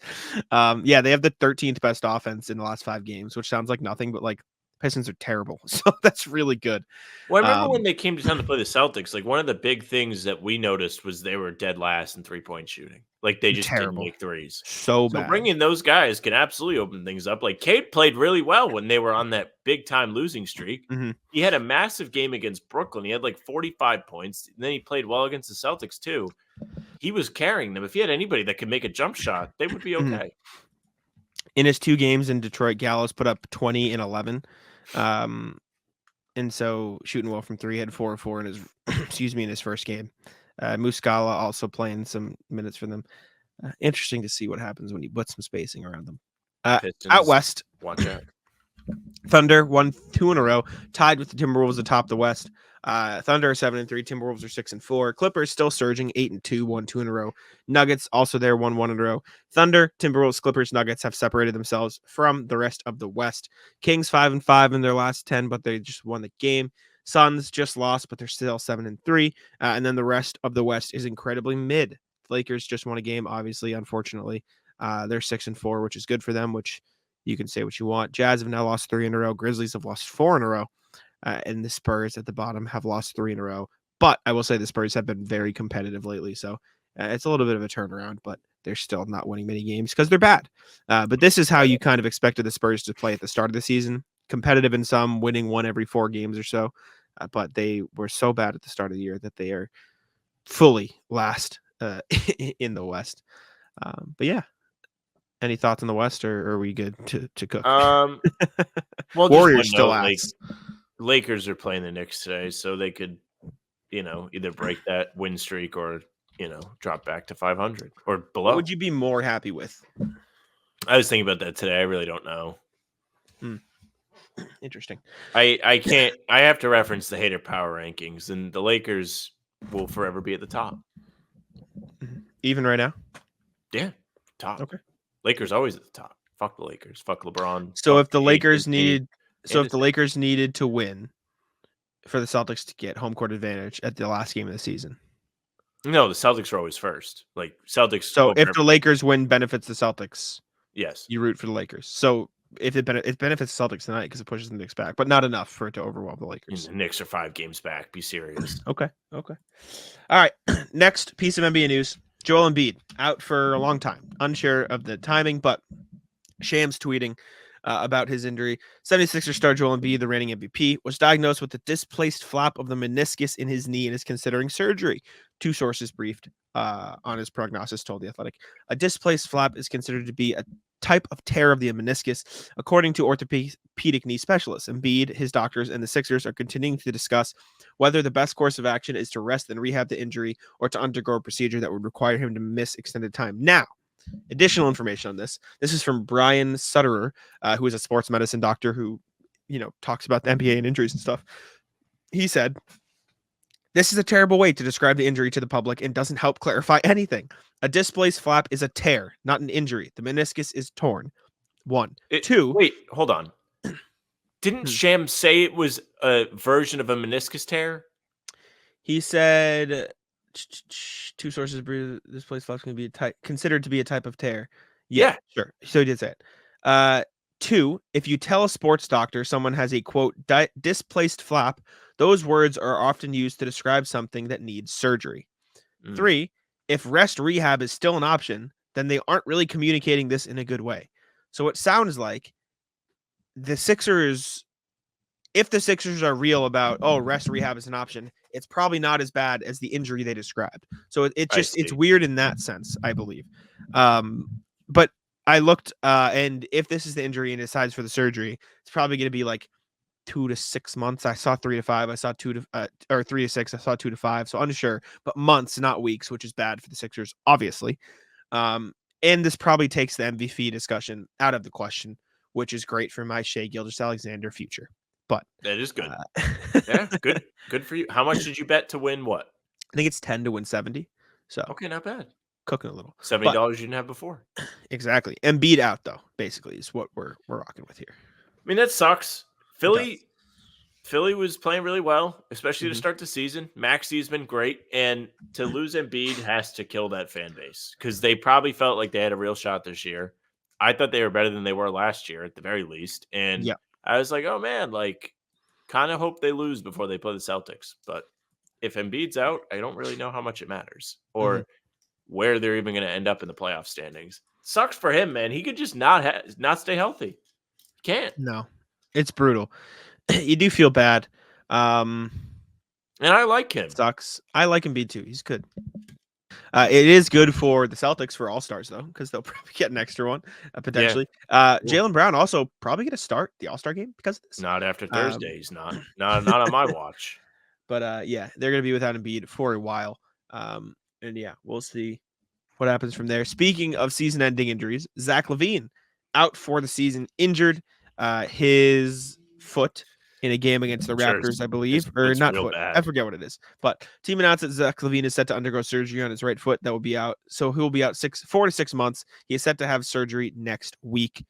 Yeah, they have the 13th best offense in the last 5 games, which sounds like nothing, but like Pistons are terrible. So that's really good. Well, I remember when they came to town to play the Celtics, like one of the big things that we noticed was they were dead last in 3-point shooting. Like they just didn't make threes. So bad. Bringing those guys can absolutely open things up. Like Cade played really well when they were on that big time losing streak. Mm-hmm. He had a massive game against Brooklyn. He had like 45 points. And then he played well against the Celtics too. He was carrying them. If he had anybody that could make a jump shot, they would be okay. Mm-hmm. In his 2 games in Detroit, Gallo's put up 20 and 11. And so shooting well from 3, had 4-4 in his in his first game. Muscala also playing some minutes for them. Interesting to see what happens when you put some spacing around them. Out west, watch out. Thunder won 2 in a row, tied with the Timberwolves atop the West. Thunder are 7-3, Timberwolves are 6-4. Clippers still surging, 8-2, won 2 in a row. Nuggets also there, won 1 in a row. Thunder, Timberwolves, Clippers, Nuggets have separated themselves from the rest of the West. Kings 5-5 in their last 10, but they just won the game. Suns just lost, but they're still 7-3. And then the rest of the West is incredibly mid. Lakers just won a game, obviously, unfortunately. They're 6-4, which is good for them, which you can say what you want. Jazz have now lost 3 in a row. Grizzlies have lost 4 in a row. And the Spurs at the bottom have lost 3 in a row. But I will say the Spurs have been very competitive lately. So it's a little bit of a turnaround, but they're still not winning many games because they're bad. But this is how you kind of expected the Spurs to play at the start of the season. Competitive in some, winning 1 every 4 games or so. But they were so bad at the start of the year that they are fully last in the West. But yeah. Any thoughts on the West, or are we good to cook? Well, Warriors still ass. Lakers are playing the Knicks today, so they could, either break that win streak or, drop back to 500 or below. What would you be more happy with? I was thinking about that today. I really don't know. Interesting. I can't. I have to reference the hater power rankings, and the Lakers will forever be at the top. Even right now? Yeah, top. Okay. Lakers always at the top. Fuck the Lakers. Fuck LeBron. So if the Lakers needed to win for the Celtics to get home court advantage at the last game of the season. No, the Celtics are always first. Like Celtics. So if the Lakers win benefits the Celtics, yes, you root for the Lakers. So if it benefits the Celtics tonight because it pushes the Knicks back, but not enough for it to overwhelm the Lakers. The Knicks are 5 games back. Be serious. Okay. All right. Next piece of NBA news. Joel Embiid out for a long time. Unsure of the timing, but Shams tweeting about his injury. 76er star Joel Embiid, the reigning MVP, was diagnosed with a displaced flap of the meniscus in his knee and is considering surgery. 2 sources briefed on his prognosis told The Athletic. A displaced flap is considered to be a type of tear of the meniscus, according to orthopedic knee specialists. Embiid, his doctors, and the Sixers are continuing to discuss whether the best course of action is to rest and rehab the injury or to undergo a procedure that would require him to miss extended time. Now, additional information on this. This is from Brian Sutterer, who is a sports medicine doctor who, talks about the NBA and injuries and stuff. He said, "This is a terrible way to describe the injury to the public and doesn't help clarify anything. A displaced flap is a tear, not an injury. The meniscus is torn." 1. 2. Wait, hold on. Didn't Shams say it was a version of a meniscus tear? He said 2 sources displaced flaps can be considered to be a type of tear. Yeah, sure. So he did say it. 2, if you tell a sports doctor someone has a quote displaced flap, those words are often used to describe something that needs surgery. 3, if rest rehab is still an option, then they aren't really communicating this in a good way. So it sounds like the Sixers if the Sixers are real about, rest rehab is an option, it's probably not as bad as the injury they described. So it's weird in that sense, I believe. But I looked, and if this is the injury and decides for the surgery, it's probably going to be like 2 to 6 months. I saw 3 to 5. I saw 3 to 6. I saw 2 to 5. So unsure, but months, not weeks, which is bad for the Sixers, obviously. And this probably takes the MVP discussion out of the question, which is great for my Shai Gilgeous-Alexander future. But that is good. Yeah, good for you. How much did you bet to win what? I think it's 10 to win 70. So okay, not bad. Cooking a little. $70 you didn't have before. Exactly. Embiid out though, basically, is what we're rocking with here. I mean, that sucks. Philly was playing really well, especially to start the season. Maxi's been great, and to lose Embiid has to kill that fan base because they probably felt like they had a real shot this year. I thought they were better than they were last year at the very least, and I was like, oh man, like kind of hope they lose before they play the Celtics. But if Embiid's out, I don't really know how much it matters or where they're even going to end up in the playoff standings. Sucks for him, man. He could just not stay healthy. Can't. No, it's brutal. You do feel bad. And I like him. Sucks. I like Embiid too. He's good. It is good for the Celtics for All-Stars though, because they'll probably get an extra one potentially. Jaylen Brown also probably going to start the All-Star game because of this. Not after Thursday. He's not on my watch. But they're going to be without Embiid for a while. And we'll see what happens from there. Speaking of season-ending injuries, Zach LaVine out for the season, injured his foot in a game against the Raptors, I believe, or not foot. Bad. I forget what it is. But team announced that Zach LaVine is set to undergo surgery on his right foot. That will be out. So he will be out 4 to 6 months. He is set to have surgery next week.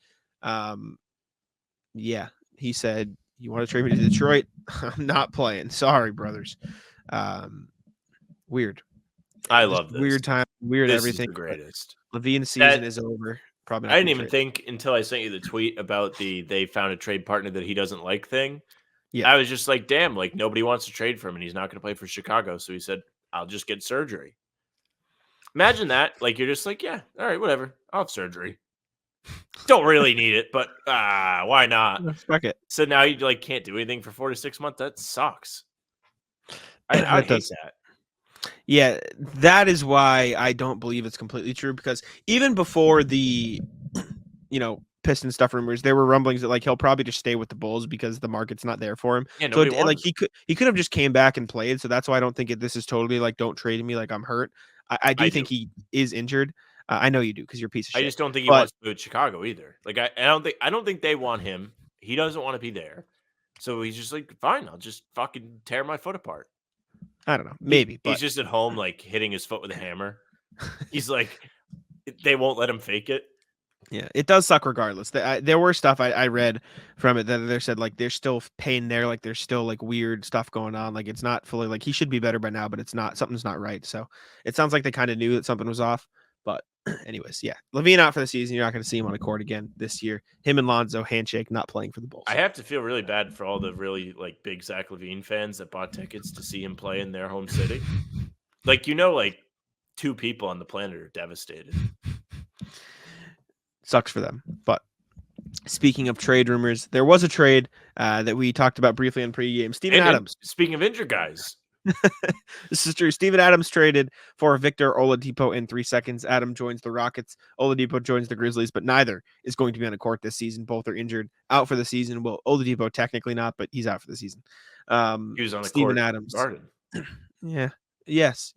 He said, "You want to trade me to Detroit? I'm not playing. Sorry, brothers." Weird. I love this. Weird time. Weird this everything. Is the greatest. LaVine's season is over. Probably. I didn't even think until I sent you the tweet about they found a trade partner that he doesn't like thing. Yeah. I was just like, damn, like nobody wants to trade for him and he's not going to play for Chicago. So he said, I'll just get surgery. Imagine that. Like, you're just like, yeah, all right, whatever. I'll have surgery. Don't really need it, but why not? Fuck it. So now you like can't do anything for 4 to 6 months. That sucks. I hate that. Yeah, that is why I don't believe it's completely true, because even before the, Piston stuff rumors, there were rumblings that like he'll probably just stay with the Bulls because the market's not there for him. Yeah, so he could have just came back and played. So that's why I don't think this is totally like don't trade me like I'm hurt. I do think he is injured. I know you do because you're a piece of shit. I just don't think he wants to go to Chicago either. Like I don't think they want him. He doesn't want to be there. So he's just like, fine, I'll just fucking tear my foot apart. I don't know. Maybe. He's just at home like hitting his foot with a hammer. He's like, they won't let him fake it. Yeah, it does suck regardless. There were stuff I read from it that they said like there's still pain there, like there's still like weird stuff going on. Like it's not fully like he should be better by now, but it's not. Something's not right. So it sounds like they kind of knew that something was off. But anyways, yeah, LaVine out for the season. You're not going to see him on the court again this year. Him and Lonzo handshake, not playing for the Bulls. I have to feel really bad for all the really like big Zach LaVine fans that bought tickets to see him play in their home city. Like like 2 people on the planet are devastated. Sucks for them. But speaking of trade rumors, there was a trade that we talked about briefly in pregame. Steven Adams. Speaking of injured guys. This is true. Steven Adams traded for Victor Oladipo in 3 seconds. Adam joins the Rockets. Oladipo joins the Grizzlies, but neither is going to be on the court this season. Both are injured, out for the season. Well, Oladipo technically not, but he's out for the season. He was on the Steven court. Adams. Garden. Yeah. Yes.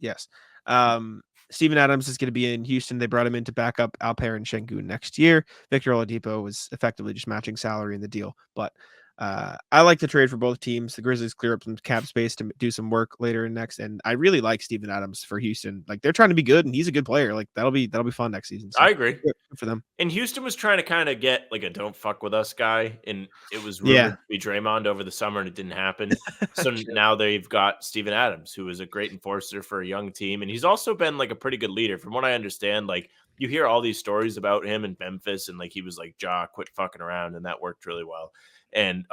Steven Adams is going to be in Houston. They brought him in to back up Alper and Şengün next year. Victor Oladipo was effectively just matching salary in the deal. But I like the trade for both teams. The Grizzlies clear up some cap space to do some work later in next. And I really like Steven Adams for Houston. Like they're trying to be good, and he's a good player. Like that'll be fun next season. So, I agree. Good for them. And Houston was trying to kind of get like a don't fuck with us guy. And it was rumored to be Draymond over the summer, and it didn't happen. So now they've got Steven Adams, who is a great enforcer for a young team. And he's also been like a pretty good leader. From what I understand, like you hear all these stories about him in Memphis, and like he was like, Ja, quit fucking around. And that worked really well. And,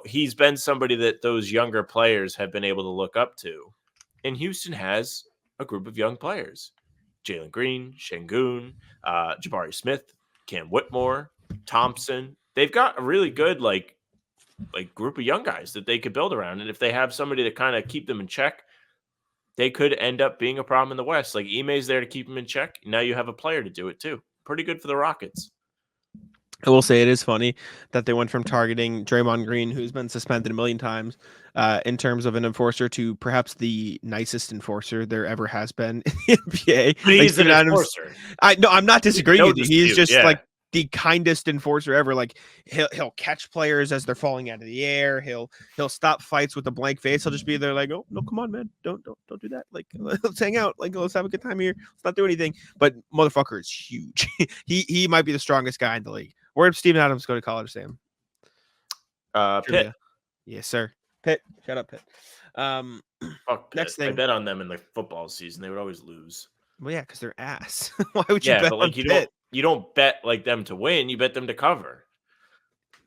he's been somebody that those younger players have been able to look up to. And Houston has a group of young players. Jalen Green, Şengün, Jabari Smith, Cam Whitmore, Thompson. They've got a really good, like, like group of young guys that they could build around. And if they have somebody to kind of keep them in check, they could end up being a problem in the West. Like Ime's there to keep them in check. Now you have a player to do it too. Pretty good for the Rockets. I will say it is funny that they went from targeting Draymond Green, who's been suspended a million times, in terms of an enforcer, to perhaps the nicest enforcer there ever has been in the NBA. But he's an Steven Adams, enforcer. I'm not disagreeing No with you. He's dispute, just like the kindest enforcer ever. Like he'll catch players as they're falling out of the air. He'll stop fights with a blank face. He'll just be there like, oh no, come on, man, don't do that. Like let's hang out. Like let's have a good time here. Let's not do anything. But motherfucker is huge. he might be the strongest guy in the league. Where did Steven Adams go to college, Sam? Pitt. Yes, sir. Pitt. Shut up, Pitt. Fuck Pitt. Next thing. I bet on them in the football season. They would always lose. Well, yeah, because they're ass. Why would you bet but like on Pitt? you don't bet like them to win. You bet them to cover.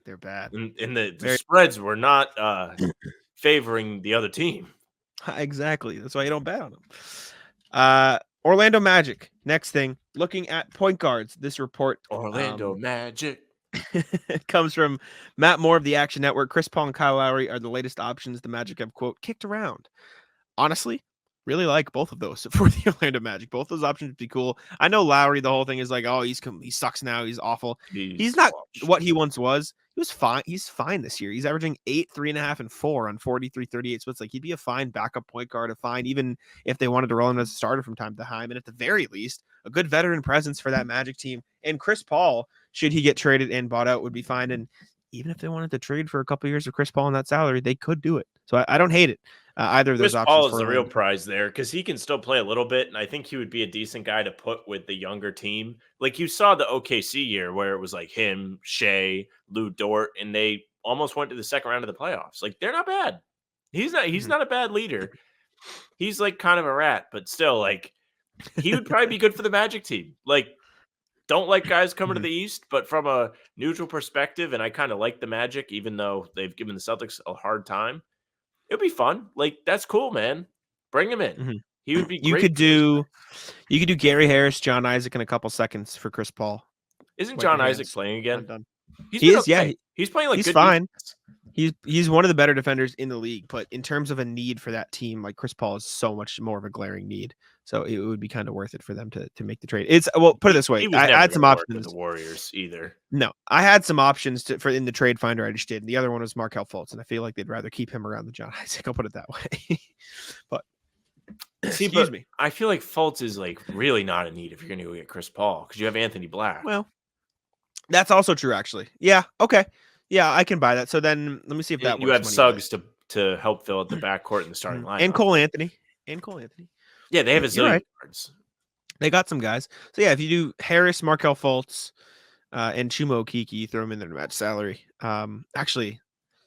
They're bad. And the spreads were not favoring the other team. Exactly. That's why you don't bet on them. Orlando Magic. Next thing, looking at point guards. This report, Orlando Magic, comes from Matt Moore of the Action Network. Chris Paul and Kyle Lowry are the latest options the Magic have, quote, kicked around. Honestly, really like both of those for the Orlando Magic. Both those options would be cool. I know Lowry, the whole thing is like, oh, he sucks now. He's awful. He's not what he once was. He was fine. He's fine this year. He's averaging 8, 3.5, and 4 on 43-38 splits. Like he'd be a fine backup point guard, even if they wanted to roll him as a starter from time to time. And at the very least, a good veteran presence for that Magic team. And Chris Paul, should he get traded and bought out, would be fine. And even if they wanted to trade for a couple of years of Chris Paul on that salary, they could do it. So I don't hate it. Either of those Chris options. Paul is the real prize there because he can still play a little bit, and I think he would be a decent guy to put with the younger team. Like you saw the OKC year where it was like him, Shea, Lou Dort, and they almost went to the second round of the playoffs. Like they're not bad. He's not a bad leader. He's like kind of a rat, but still, like he would probably be good for the Magic team. Like, don't like guys coming to the East, but from a neutral perspective, and I kind of like the Magic, even though they've given the Celtics a hard time. It'd be fun. Like that's cool, man. Bring him in. Mm-hmm. He would be great. You could do Gary Harris, John Isaac in a couple seconds for Chris Paul. Isn't John Isaac playing again? He is, yeah. He's playing like he's good fine. Defense. He's one of the better defenders in the league, but in terms of a need for that team, like Chris Paul is so much more of a glaring need. So it would be kind of worth it for them to make the trade. Put it this way. I had some options with the Warriors either. No, I had some options for in the trade finder. I just did. The other one was Markelle Fultz, and I feel like they'd rather keep him around than John Isaac. I'll put it that way. But excuse me. I feel like Fultz is like really not a need if you're going to go get Chris Paul because you have Anthony Black. Well, that's also true, actually. Yeah. Okay. Yeah, I can buy that. So then let me see if that you have Suggs to help fill out the backcourt in the starting lineup. And Cole Anthony. Yeah, they have a zillion guards. They got some guys. So yeah, if you do Harris, Markelle Fultz, and Chuma Okeke, throw them in their match salary. Actually,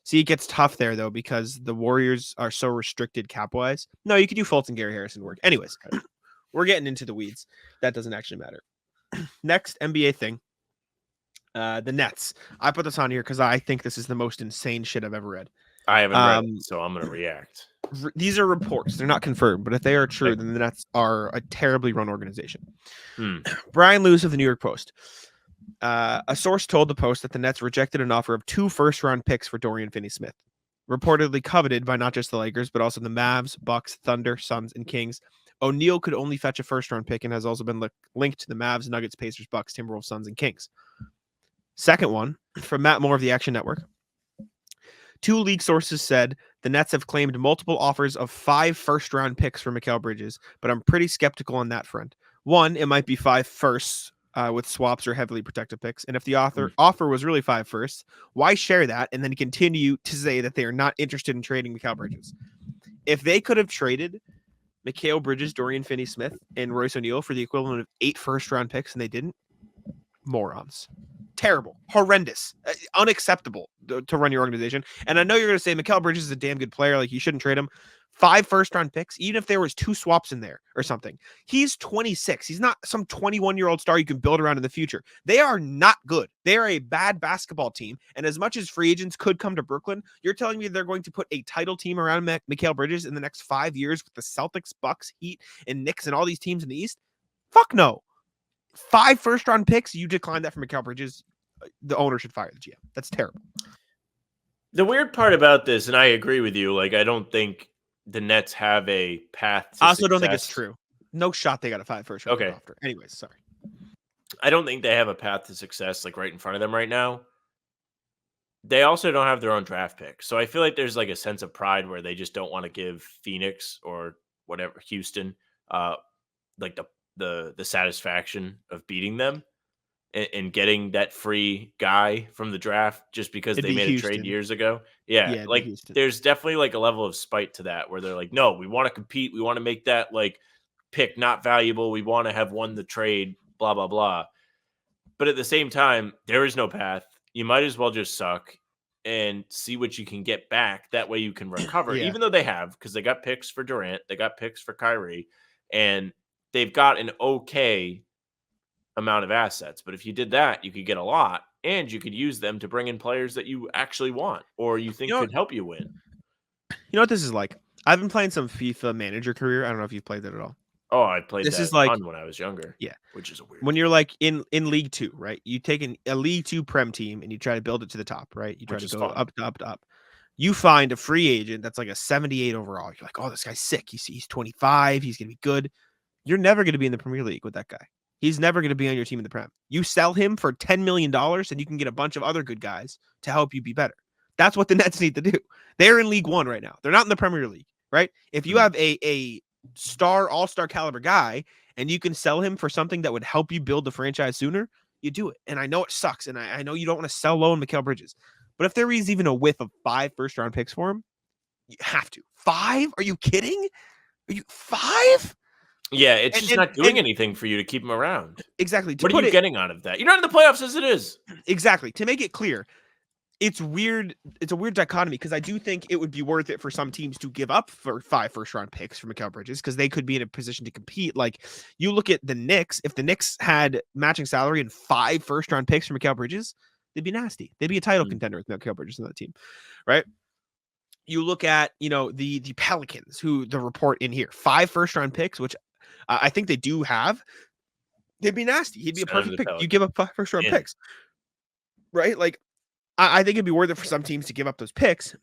see, it gets tough there though because the Warriors are so restricted cap wise. No, you could do Fultz and Gary Harrison work. Anyways, we're getting into the weeds. That doesn't actually matter. Next NBA thing. The Nets. I put this on here because I think this is the most insane shit I've ever read. I haven't read it, so I'm going to react. These are reports. They're not confirmed, but if they are true, then the Nets are a terribly run organization. Brian Lewis of the New York Post. A source told the Post that the Nets rejected an offer of 2 first-round picks for Dorian Finney-Smith, reportedly coveted by not just the Lakers, but also the Mavs, Bucks, Thunder, Suns, and Kings. O'Neal could only fetch a first-round pick and has also been linked to the Mavs, Nuggets, Pacers, Bucks, Timberwolves, Suns, and Kings. Second one, from Matt Moore of the Action Network. 2 league sources said the Nets have claimed multiple offers of 5 first-round picks for Mikal Bridges, but I'm pretty skeptical on that front. One, it might be 5 firsts with swaps or heavily protected picks. And if the offer was really 5 firsts, why share that and then continue to say that they are not interested in trading Mikal Bridges? If they could have traded Mikal Bridges, Dorian Finney-Smith, and Royce O'Neal for the equivalent of 8 first-round picks and they didn't, morons. Terrible, horrendous, unacceptable to run your organization. And I know you're going to say Mikal Bridges is a damn good player. Like you shouldn't trade him. 5 first-round picks, even if there was 2 swaps in there or something. He's 26. He's not some 21-year-old star you can build around in the future. They are not good. They are a bad basketball team. And as much as free agents could come to Brooklyn, you're telling me they're going to put a title team around Mikal Bridges in the next 5 years with the Celtics, Bucks, Heat, and Knicks and all these teams in the East? Fuck no. 5 first-round picks, you decline that from Mikal Bridges, the owner should fire the GM. That's terrible. The weird part about this, and I agree with you, like I don't think the Nets have a path to I also don't think it's success. true. No shot they got a 5 first round Okay. after. Anyways, sorry. I don't think they have a path to success like right in front of them right now. They also don't have their own draft pick. So I feel like there's like a sense of pride where they just don't want to give Phoenix or whatever Houston uh like the satisfaction of beating them and getting that free guy from the draft just because It'd they be made a trade Houston. years ago. Yeah, Yeah, it'd be like Houston. there's definitely like a level of spite to that where they're like, no, we want to compete. We want to make that like pick not valuable. We want to have won the trade, blah, blah, blah. But at the same time, there is no path. You might as well just suck and see what you can get back. That way you can recover, Yeah. even though they have, because they got picks for Durant, they got picks for Kyrie, and they've got an okay amount of assets. But if you did that, you could get a lot, and you could use them to bring in players that you actually want or you think You know, could help you win. You know what this is like? I've been playing some FIFA manager career. I don't know if you've played that at all. Oh, I played This that is like- ton when I was younger. Yeah. Which is a weird When game. you're like in League 2, right? You take a League 2 Prem team and you try to build it to the top, right? You try Which to is go fun. up, up, up. You find a free agent that's like a 78 overall. You're like, oh, this guy's sick. He's 25. He's gonna be good. You're never gonna be in the Premier League with that guy. He's never gonna be on your team in the Prem. You sell him for $10 million, and you can get a bunch of other good guys to help you be better. That's what the Nets need to do. They're in League 1 right now. They're not in the Premier League, right? If you have a star, all-star caliber guy, and you can sell him for something that would help you build the franchise sooner, you do it. And I know it sucks, and I know you don't want to sell low on Mikal Bridges, but if there is even a whiff of 5 first-round picks for him, you have to. 5? Are you kidding? Are you 5? Yeah, it's And- just and- not doing and- anything for you to keep him around. Exactly. To What are put you it getting out of that? You're not in the playoffs as it is. exactly to make it clear, it's weird. It's a weird dichotomy because I do think it would be worth it for some teams to give up for 5 first-round picks for Mikal Bridges because they could be in a position to compete. Like you look at the Knicks, if the Knicks had matching salary and 5 first-round picks for Mikal Bridges, they'd be nasty. They'd be a title contender with Mikal Bridges on that team, right? You look at the Pelicans, who the report in here 5 first-round picks, which I think they do have. They'd be nasty. He'd be a Send him to perfect the pick. You give up 5 first-round Yeah. picks, right? Like I think it'd be worth it for some teams to give up those picks,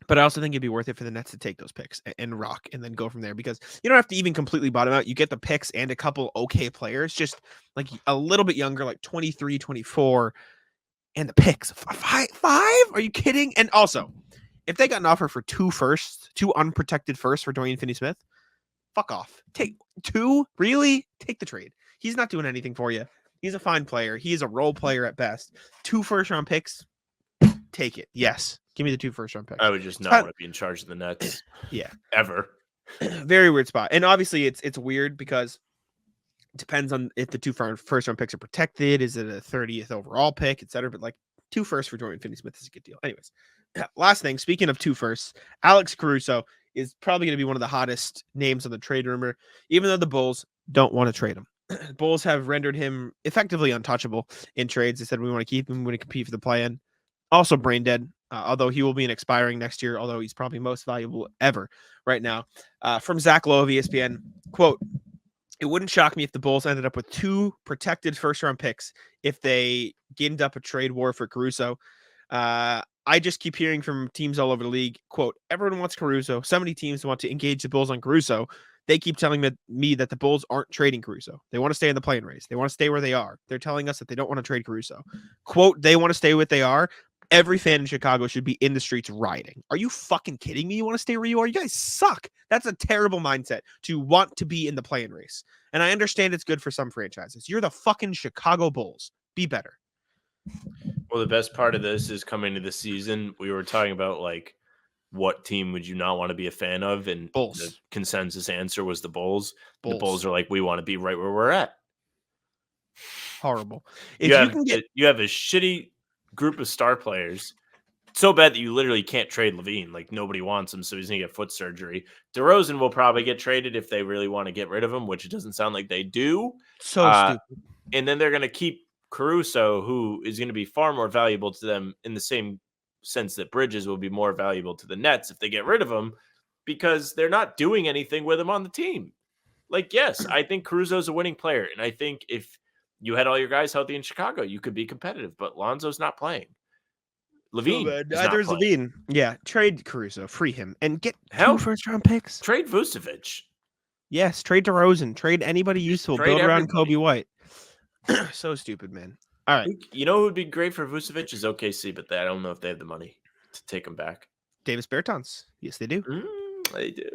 but I also think it'd be worth it for the Nets to take those picks and rock and then go from there because you don't have to even completely bottom out. You get the picks and a couple okay players, just like a little bit younger, like 23, 24, and the picks. 5? Are you kidding? And also, if they got an offer for 2 firsts, 2 unprotected firsts for Dorian Finney-Smith, fuck off. Take 2? Really? Take the trade. He's not doing anything for you. He's a fine player. He is a role player at best. 2 first-round picks, take it. Yes. Give me the 2 first-round picks. I would just not Kind- want to be in charge of the Nets. Yeah. Ever. Very weird spot. And obviously it's weird because it depends on if the 2 first-round picks are protected. Is it a 30th overall pick, etc.? But like 2 firsts for Dorian Finney-Smith is a good deal. Anyways, last thing, speaking of 2 firsts, Alex Caruso is probably going to be one of the hottest names on the trade rumor, even though the Bulls don't want to trade him. Bulls have rendered him effectively untouchable in trades. They said we want to keep him, we want to compete for the play-in. Also brain dead, although he will be an expiring next year, although he's probably most valuable ever right now. From Zach Lowe of ESPN, quote, "It wouldn't shock me if the Bulls ended up with 2 protected first-round picks if they ginned up a trade war for Caruso. I just keep hearing from teams all over the league, quote, everyone wants Caruso. So many teams want to engage the Bulls on Caruso. They keep telling me that the Bulls aren't trading Caruso. They want to stay in the play-in race. They want to stay where they are. They're telling us that they don't want to trade Caruso. Quote, they want to stay what they are. Every fan in Chicago should be in the streets rioting. Are you fucking kidding me? You want to stay where you are? You guys suck. That's a terrible mindset to want to be in the play-in race. And I understand it's good for some franchises. You're the fucking Chicago Bulls. Be better." Well, the best part of this is coming to the season. We were talking about like what team would you not want to be a fan of? And Bulls. the consensus answer was the Bulls. The Bulls. Bulls are like, we want to be right where we're at. Horrible. If You you have, can get you have a shitty group of star players. So bad that you literally can't trade LaVine. Like nobody wants him, so he's gonna get foot surgery. DeRozan will probably get traded if they really want to get rid of him, which it doesn't sound like they do. so stupid. And then they're gonna keep Caruso, who is going to be far more valuable to them in the same sense that Bridges will be more valuable to the Nets if they get rid of him, because they're not doing anything with him on the team. Like, yes, I think Caruso's a winning player, and I think if you had all your guys healthy in Chicago, you could be competitive, but Lonzo's not playing. LaVine is not Neither is playing. LaVine. Yeah, trade Caruso, free him, and get Hell, 2 first-round picks. Trade Vucevic. Yes, trade DeRozan, trade anybody useful, trade build around everybody. Kobe White. So stupid, man. All right, You know who would be great for Vucevic is OKC, but I don't know if they have the money to take him back. Davis Bertans. Yes, they do. They do.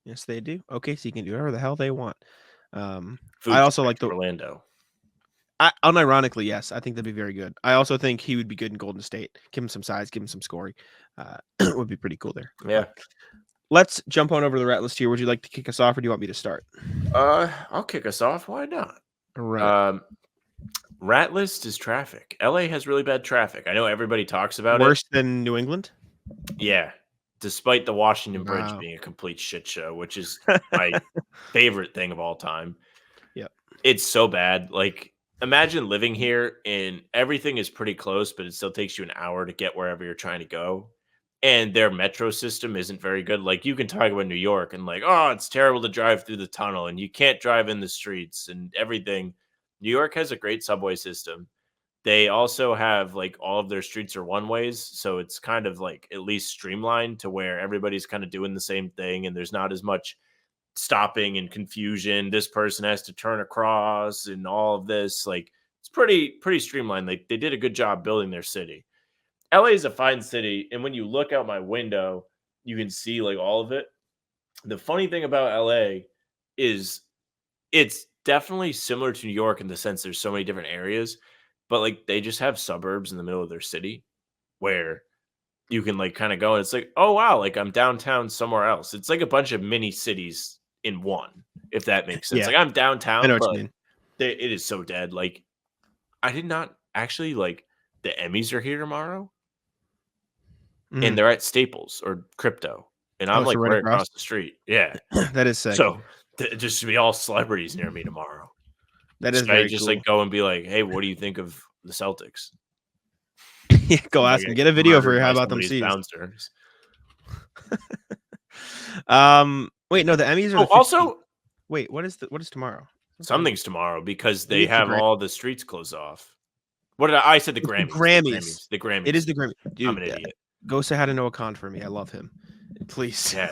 Yes, they do. Okay, so you can do whatever the hell they want. I Vooch also back like to the Orlando. unironically, yes, I think that'd be very good. I also think he would be good in Golden State. Give him some size, give him some scoring. Would be pretty cool there. Yeah. Let's jump on over to the rat list here. Would you like to kick us off, or do you want me to start? I'll kick us off. Why not? All right. Rat list is traffic. LA has really bad traffic. I know everybody talks about it. Worse than New England? Yeah. Despite the Washington Bridge Wow. being a complete shit show, which is my favorite thing of all time. Yep. It's so bad. Like, imagine living here and everything is pretty close, but it still takes you an hour to get wherever you're trying to go. And their metro system isn't very good. Like, you can talk about New York and like, oh, it's terrible to drive through the tunnel and you can't drive in the streets and everything. New York has a great subway system. They also have like all of their streets are one ways. So it's kind of like at least streamlined to where everybody's kind of doing the same thing. And there's not as much stopping and confusion. This person has to turn across and all of this. Like, it's pretty streamlined. Like, they did a good job building their city. LA is a fine city. And when you look out my window, you can see like all of it. The funny thing about LA is it's definitely similar to New York in the sense there's so many different areas, but like they just have suburbs in the middle of their city where you can like kind of go and it's like, oh wow, like I'm downtown somewhere else. It's like a bunch of mini cities in one, if that makes sense. Yeah. Like I'm downtown, I know what but you mean. it is so dead. Like I did not actually like the Emmys are here tomorrow Mhm. and they're at Staples or Crypto. And I'm Oh, so like right right across? across the street. Yeah. That is sick. So just to be all celebrities near me tomorrow. That is Should I very just cool. like go and be like, hey, what do you think of the Celtics? Yeah, go Am I ask him. getting Get a video for murdered you. How by about them somebody's seized? bouncers? Wait, no, the Emmys are Oh, the 15th. also Wait, what is tomorrow? something's tomorrow because Maybe they it's the have Gram- all the streets closed off. What did I said? The It's the Grammys. Grammys. The Grammys. It is the Grammy. Dude, I'm an idiot. go say hi to Noah Khan for me. I love him. Please. Yeah,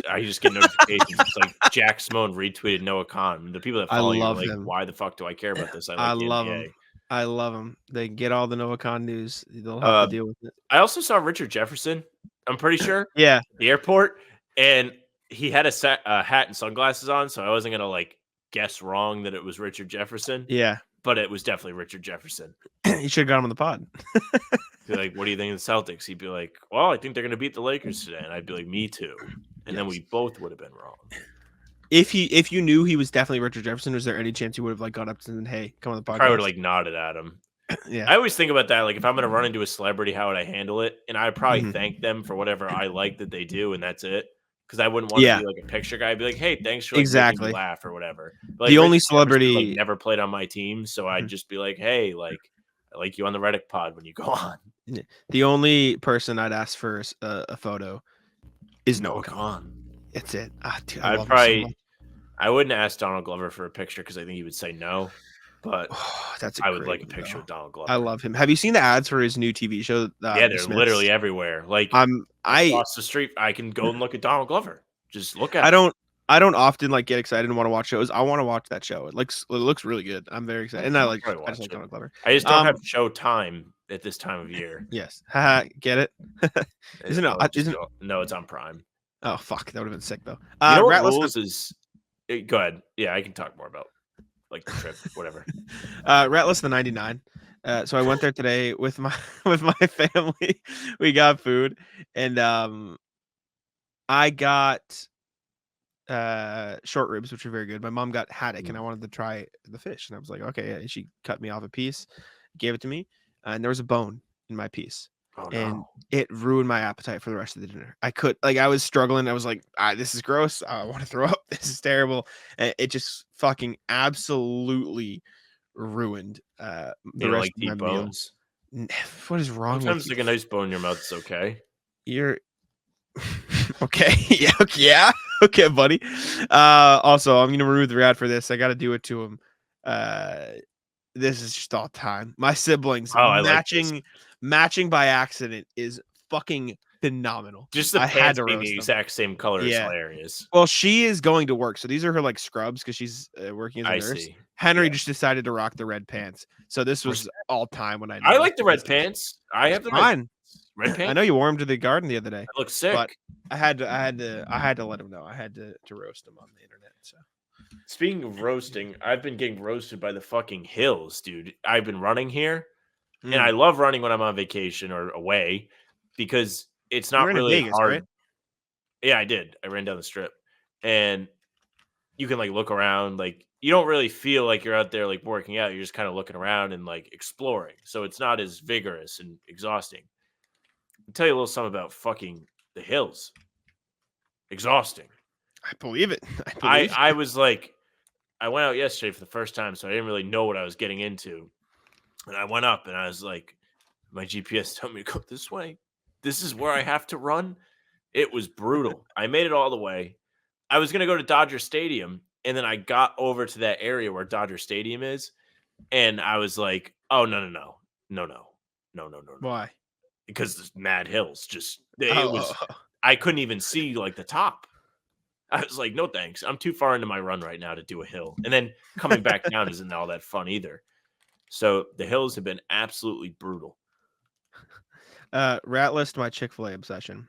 I just get notifications. It's like Jack Simone retweeted Noah Khan. The people that I follow you are love like, him. why the fuck do I care about this? I like I the love NBA. him. I love him. They get all the Noah Khan news. They'll have to deal with it. I also saw Richard Jefferson. I'm pretty sure. Yeah. The airport, and he had a hat and sunglasses on, so I wasn't gonna like guess wrong that it was Richard Jefferson. Yeah. But it was definitely Richard Jefferson. You should have got him on the pod. Be like, what do you think of the Celtics? He'd be like, well, I think they're gonna beat the Lakers today, and I'd be like, me too. And then Yes. we both would have been wrong. If you knew he was definitely Richard Jefferson, was there any chance you would have like gone up to him and hey, come on the podcast? Probably would have like nodded at him. Yeah. I always think about that. Like, if I'm gonna run into a celebrity, how would I handle it? And I'd probably Mhm. thank them for whatever I like that they do, and that's it. Because I wouldn't want to be like a picture guy. I'd be like, hey, thanks for like, making Exactly. me laugh or whatever. But, like, The only Richard Jefferson, celebrity- like, never played on my team, so I'd just be like, hey, like I like you on the Reddick pod when you go on. The only person I'd ask for a photo is Noah Noah Khan. Khan. That's it. Dude, I'd love him so probably much. I wouldn't ask Donald Glover for a picture because I think he would say no. But That's a I would great like a one, picture though. of Donald Glover. I love him. Have you seen the ads for his new TV show? Yeah, The they're Smiths? literally everywhere. Like across the street, I can go and look at Donald Glover. Just look at him. I don't often like get excited and want to watch shows. I want to watch that show. It looks really good. I'm very excited. And I Probably just watch like it. Donald Glover. I just don't have show time at this time of year. Yes. Haha, get it? Isn't it? No, it's on Prime. Oh fuck, that would have been sick though. You know what Rat list rules is? Go ahead. Yeah, I can talk more about like the trip, whatever. Rat list the 99. So I went there today with my family. We got food and I got short ribs, which are very good. My mom got haddock and I wanted to try the fish. And I was like, okay. And she cut me off a piece, gave it to me, and there was a bone in my piece. Oh, And no. it ruined my appetite for the rest of the dinner. I was struggling. I was like, this is gross. I want to throw up. This is terrible. And it just fucking absolutely ruined the You don't rest like of my deep meal. bones? What is wrong Sometimes with like a nice bone in your mouth is okay. you're okay? Yeah. Okay, buddy. Also, I'm gonna remove the rat for this. I got to do it to him. This is just all time. My siblings Oh, I like matching matching by accident is fucking phenomenal. Just the I had pants to being roast the them. exact same color is Yeah. hilarious. Well, she is going to work, so these are her like scrubs because she's working as a I nurse. see. Henry Yeah. just decided to rock the red pants, so this was all time when I. I like noticed the it. red pants. I have the Fine. red pants. I know you wore him to the garden the other day, I look sick. but I had to let him know. I had to roast him on the internet. So Speaking of roasting, I've been getting roasted by the fucking hills, dude. I've been running here, and I love running when I'm on vacation or away because it's you not were in really Vegas, hard. right? Yeah, I did. I ran down the strip, and you can like look around. Like you don't really feel like you're out there like working out. You're just kind of looking around and like exploring. So it's not as vigorous and exhausting. I'll tell you a little something about fucking the hills. Exhausting. I believe it. I was like, I went out yesterday for the first time, so I didn't really know what I was getting into. And I went up and I was like, my GPS told me to go this way. This is where I have to run. It was brutal. I made it all the way. I was going to go to Dodger Stadium, and then I got over to that area where Dodger Stadium is, and I was like, oh, no. Why? Because there's mad hills. I couldn't even see like the top. I was like, no thanks. I'm too far into my run right now to do a hill. And then coming back down isn't all that fun either. So the hills have been absolutely brutal. Rat list my Chick-fil-A obsession.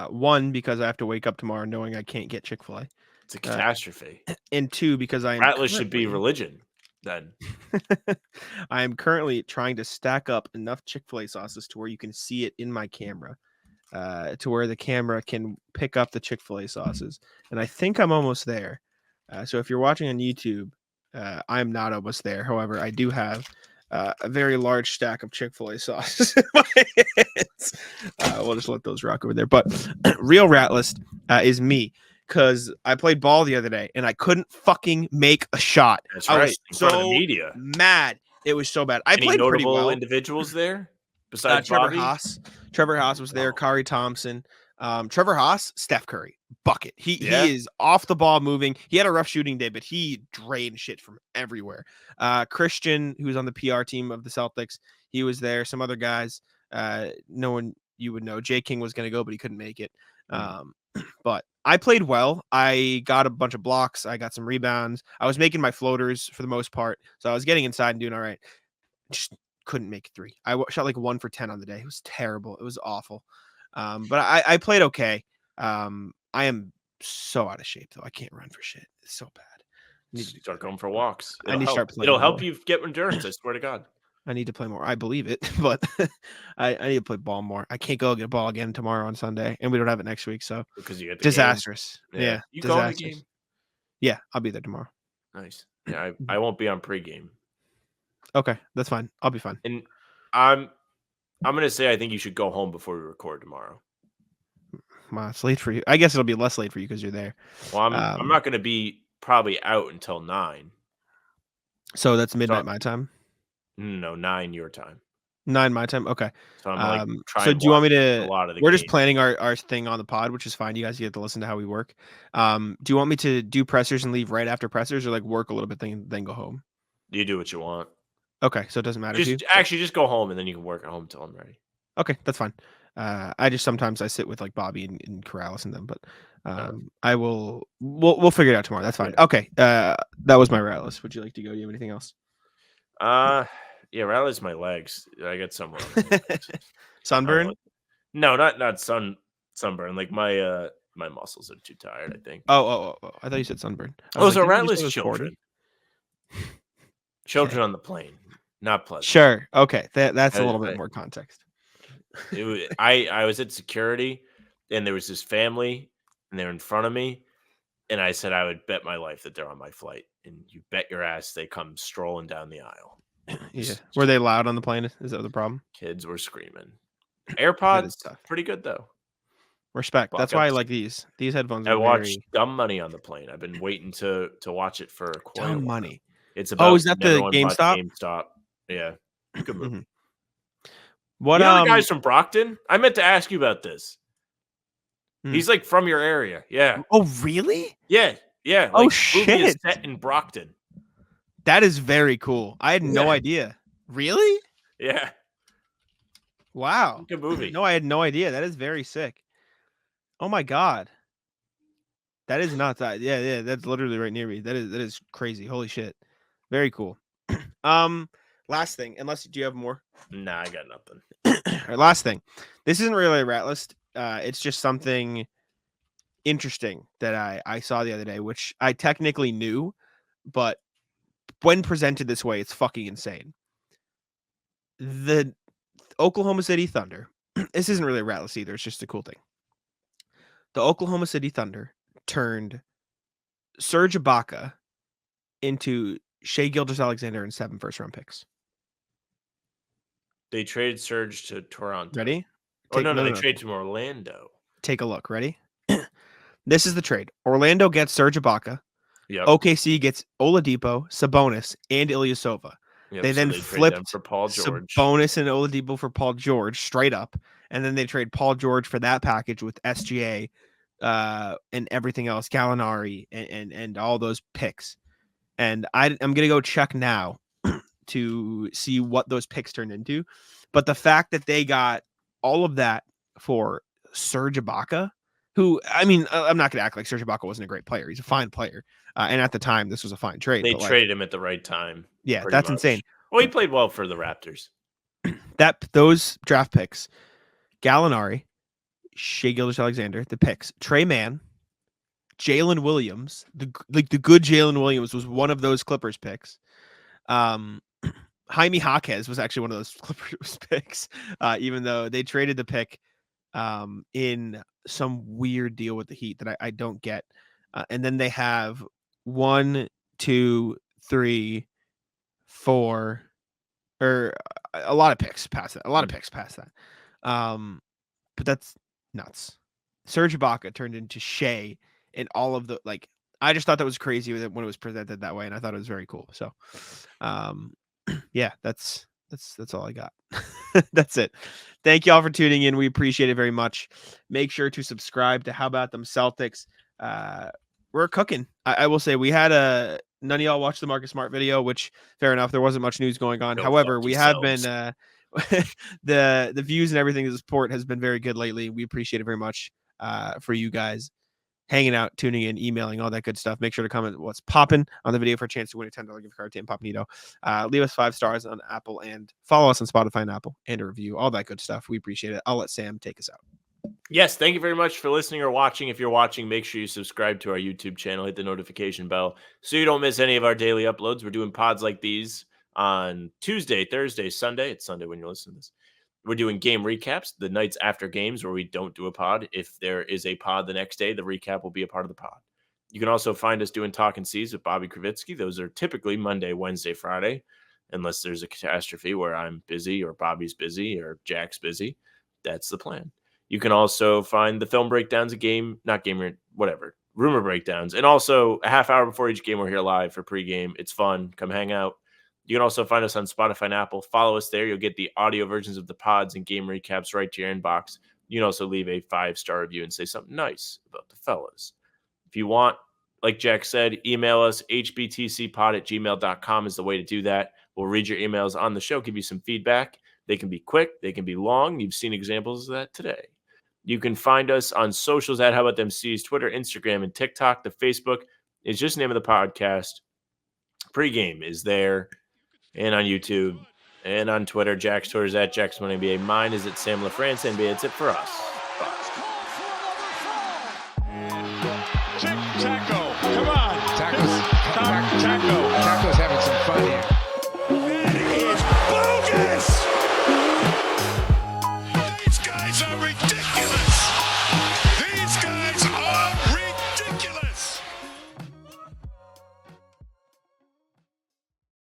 One, because I have to wake up tomorrow knowing I can't get Chick-fil-A. It's a catastrophe. And two, because I am Rat list should be religion then. I am currently trying to stack up enough Chick-fil-A sauces to where you can see it in my camera. To where the camera can pick up the Chick-fil-A sauces. And I think I'm almost there. So if you're watching on YouTube, I'm not almost there. However, I do have a very large stack of Chick-fil-A sauces in my hands. We'll just let those rock over there. But real rat list is me. Because I played ball the other day and I couldn't fucking make a shot. That's I right. was In front of the so media. mad. It was so bad. I Any played pretty notable well. individuals there besides Trevor Bobby? Haas. Trevor Haas was there. Kari Thompson. Trevor Haas, Steph Curry, bucket. He is off the ball moving. He had a rough shooting day, but he drained shit from everywhere. Christian, who's on the PR team of the Celtics, he was there. Some other guys, no one you would know. Jay King was going to go, but he couldn't make it. But I played well. I got a bunch of blocks. I got some rebounds. I was making my floaters for the most part. So I was getting inside and doing all right. Just couldn't make three. I shot like 1 for 10 on the day. It was terrible. It was awful. But I played okay. I am so out of shape though. I can't run for shit. It's so bad. I need to start going for walks. I need to start playing. It'll help you get endurance. I swear to God. I need to play more. I believe it, but I need to play ball more. I can't go get a ball again tomorrow on Sunday, and we don't have it next week. So because you get the disastrous. Game. Yeah, you disastrous. go to the game. Yeah, I'll be there tomorrow. Nice. Yeah, I won't be on pregame. Okay, that's fine. I'll be fine. And I'm gonna say I think you should go home before we record tomorrow. Well, it's late for you. I guess it'll be less late for you because you're there. Well, I'm not gonna be probably out until 9. So that's midnight my time. No, 9 your time. 9 my time. Okay. So I'm like trying. So do you want me to? We're just games. planning our thing on the pod, which is fine. You guys get to listen to how we work. Do you want me to do pressers and leave right after pressers, or like work a little bit then go home? You do what you want. Okay, so it doesn't matter. Just go home and then you can work at home until I'm ready. Okay, that's fine. I just sometimes I sit with like Bobby and Corrales and them, but we'll figure it out tomorrow. That's fine. Yeah. Okay. That was my rat list. Would you like to go? Do you have anything else? Yeah, rallies my legs. I get somewhere. Sunburn? No, not sunburn. Like my muscles are too tired, I think. Oh. I thought you said sunburn. Those are ratless children. Children on the plane. Not pleasant. Sure. Okay. That's a little bit more context. I was at security and there was this family and they're in front of me. And I said I would bet my life that they're on my flight. And you bet your ass they come strolling down the aisle. Yeah. Were they loud on the plane? Is that the problem? Kids were screaming. AirPods, pretty good though. Respect. That's why I like these. These headphones are watched Dumb Money on the plane. I've been waiting to watch it for quite a while. Dumb Money. It's about is that the GameStop? GameStop. Yeah. Good movie. What the guys from Brockton? I meant to ask you about this. He's like from your area. Yeah. Oh, really? Yeah. Yeah. Oh, movie is shit. set in Brockton. That is very cool. I had no idea. Really? Yeah. Wow. Good movie. No, I had no idea. That is very sick. Oh my god. That is nuts. Yeah, that's literally right near me. That is crazy. Holy shit. Very cool. Last thing, unless do you have more? Nah, I got nothing. All right, last thing. This isn't really a rat list. It's just something interesting that I saw the other day, which I technically knew, but when presented this way, it's fucking insane. The Oklahoma City Thunder. This isn't really a rat list either. It's just a cool thing. The Oklahoma City Thunder turned Serge Ibaka into Shai Gilgeous-Alexander and 7 first-round picks. They traded Serge to Toronto. Ready? They traded to Orlando. Take a look. Ready? This is the trade. Orlando gets Serge Ibaka. Yep. OKC gets Oladipo, Sabonis, and Ilyasova. Yep, They so then trade them flipped for Paul George. Sabonis and Oladipo for Paul George straight up, and then they trade Paul George for that package with SGA and everything else, Gallinari and all those picks. And I'm gonna go check now to see what those picks turned into. But the fact that they got all of that for Serge Ibaka, who, I mean, I'm not going to act like Serge Ibaka wasn't a great player. He's a fine player. And at the time, this was a fine trade. They traded him at the right time. Yeah, that's insane. Well, he played well for the Raptors. Those draft picks, Gallinari, Shai Gilgeous-Alexander, the picks, Trey Mann, Jaylen Williams, the good Jaylen Williams was one of those Clippers picks. Jaime Jaquez was actually one of those Clippers picks, even though they traded the pick in some weird deal with the Heat that I don't get. And then they have 1, 2, 3, 4, or a lot of picks past that. But that's nuts. Serge Ibaka turned into Shai and all of the, like, I just thought that was crazy when it was presented that way, and I thought it was very cool. So, yeah, that's all I got. That's it. Thank you all for tuning in. We appreciate it very much. Make sure to subscribe to How About Them Celtics. We're cooking. I will say we had none of y'all watched the Marcus Smart video, which fair enough. There wasn't much news going on. Go However, we have yourselves. been the views and everything, the support has been very good lately. We appreciate it very much for you guys hanging out, tuning in, emailing, all that good stuff. Make sure to comment what's popping on the video for a chance to win a $10 gift card to Papnito. Leave us 5 stars on Apple and follow us on Spotify and Apple and a review, all that good stuff. We appreciate it. I'll let Sam take us out. Yes, thank you very much for listening or watching. If you're watching, make sure you subscribe to our YouTube channel, hit the notification bell so you don't miss any of our daily uploads. We're doing pods like these on Tuesday, Thursday, Sunday. It's Sunday when you listen to this. We're doing game recaps the nights after games where we don't do a pod. If there is a pod the next day, the recap will be a part of the pod. You can also find us doing Talking C's with Bobby Kravitsky. Those are typically Monday, Wednesday, Friday, unless there's a catastrophe where I'm busy or Bobby's busy or Jack's busy. That's the plan. You can also find the film breakdowns of rumor breakdowns. And also a half hour before each game, we're here live for pregame. It's fun. Come hang out. You can also find us on Spotify and Apple. Follow us there. You'll get the audio versions of the pods and game recaps right to your inbox. You can also leave a 5-star review and say something nice about the fellas. If you want, like Jack said, email us. hbtcpod@gmail.com is the way to do that. We'll read your emails on the show, give you some feedback. They can be quick. They can be long. You've seen examples of that today. You can find us on socials at How About Them C's, Twitter, Instagram, and TikTok. The Facebook is just the name of the podcast. Pregame is there. And on YouTube and on Twitter. Jack's Twitter is at Jackson NBA. Mine is at Sam LaFrance NBA. It's it for us.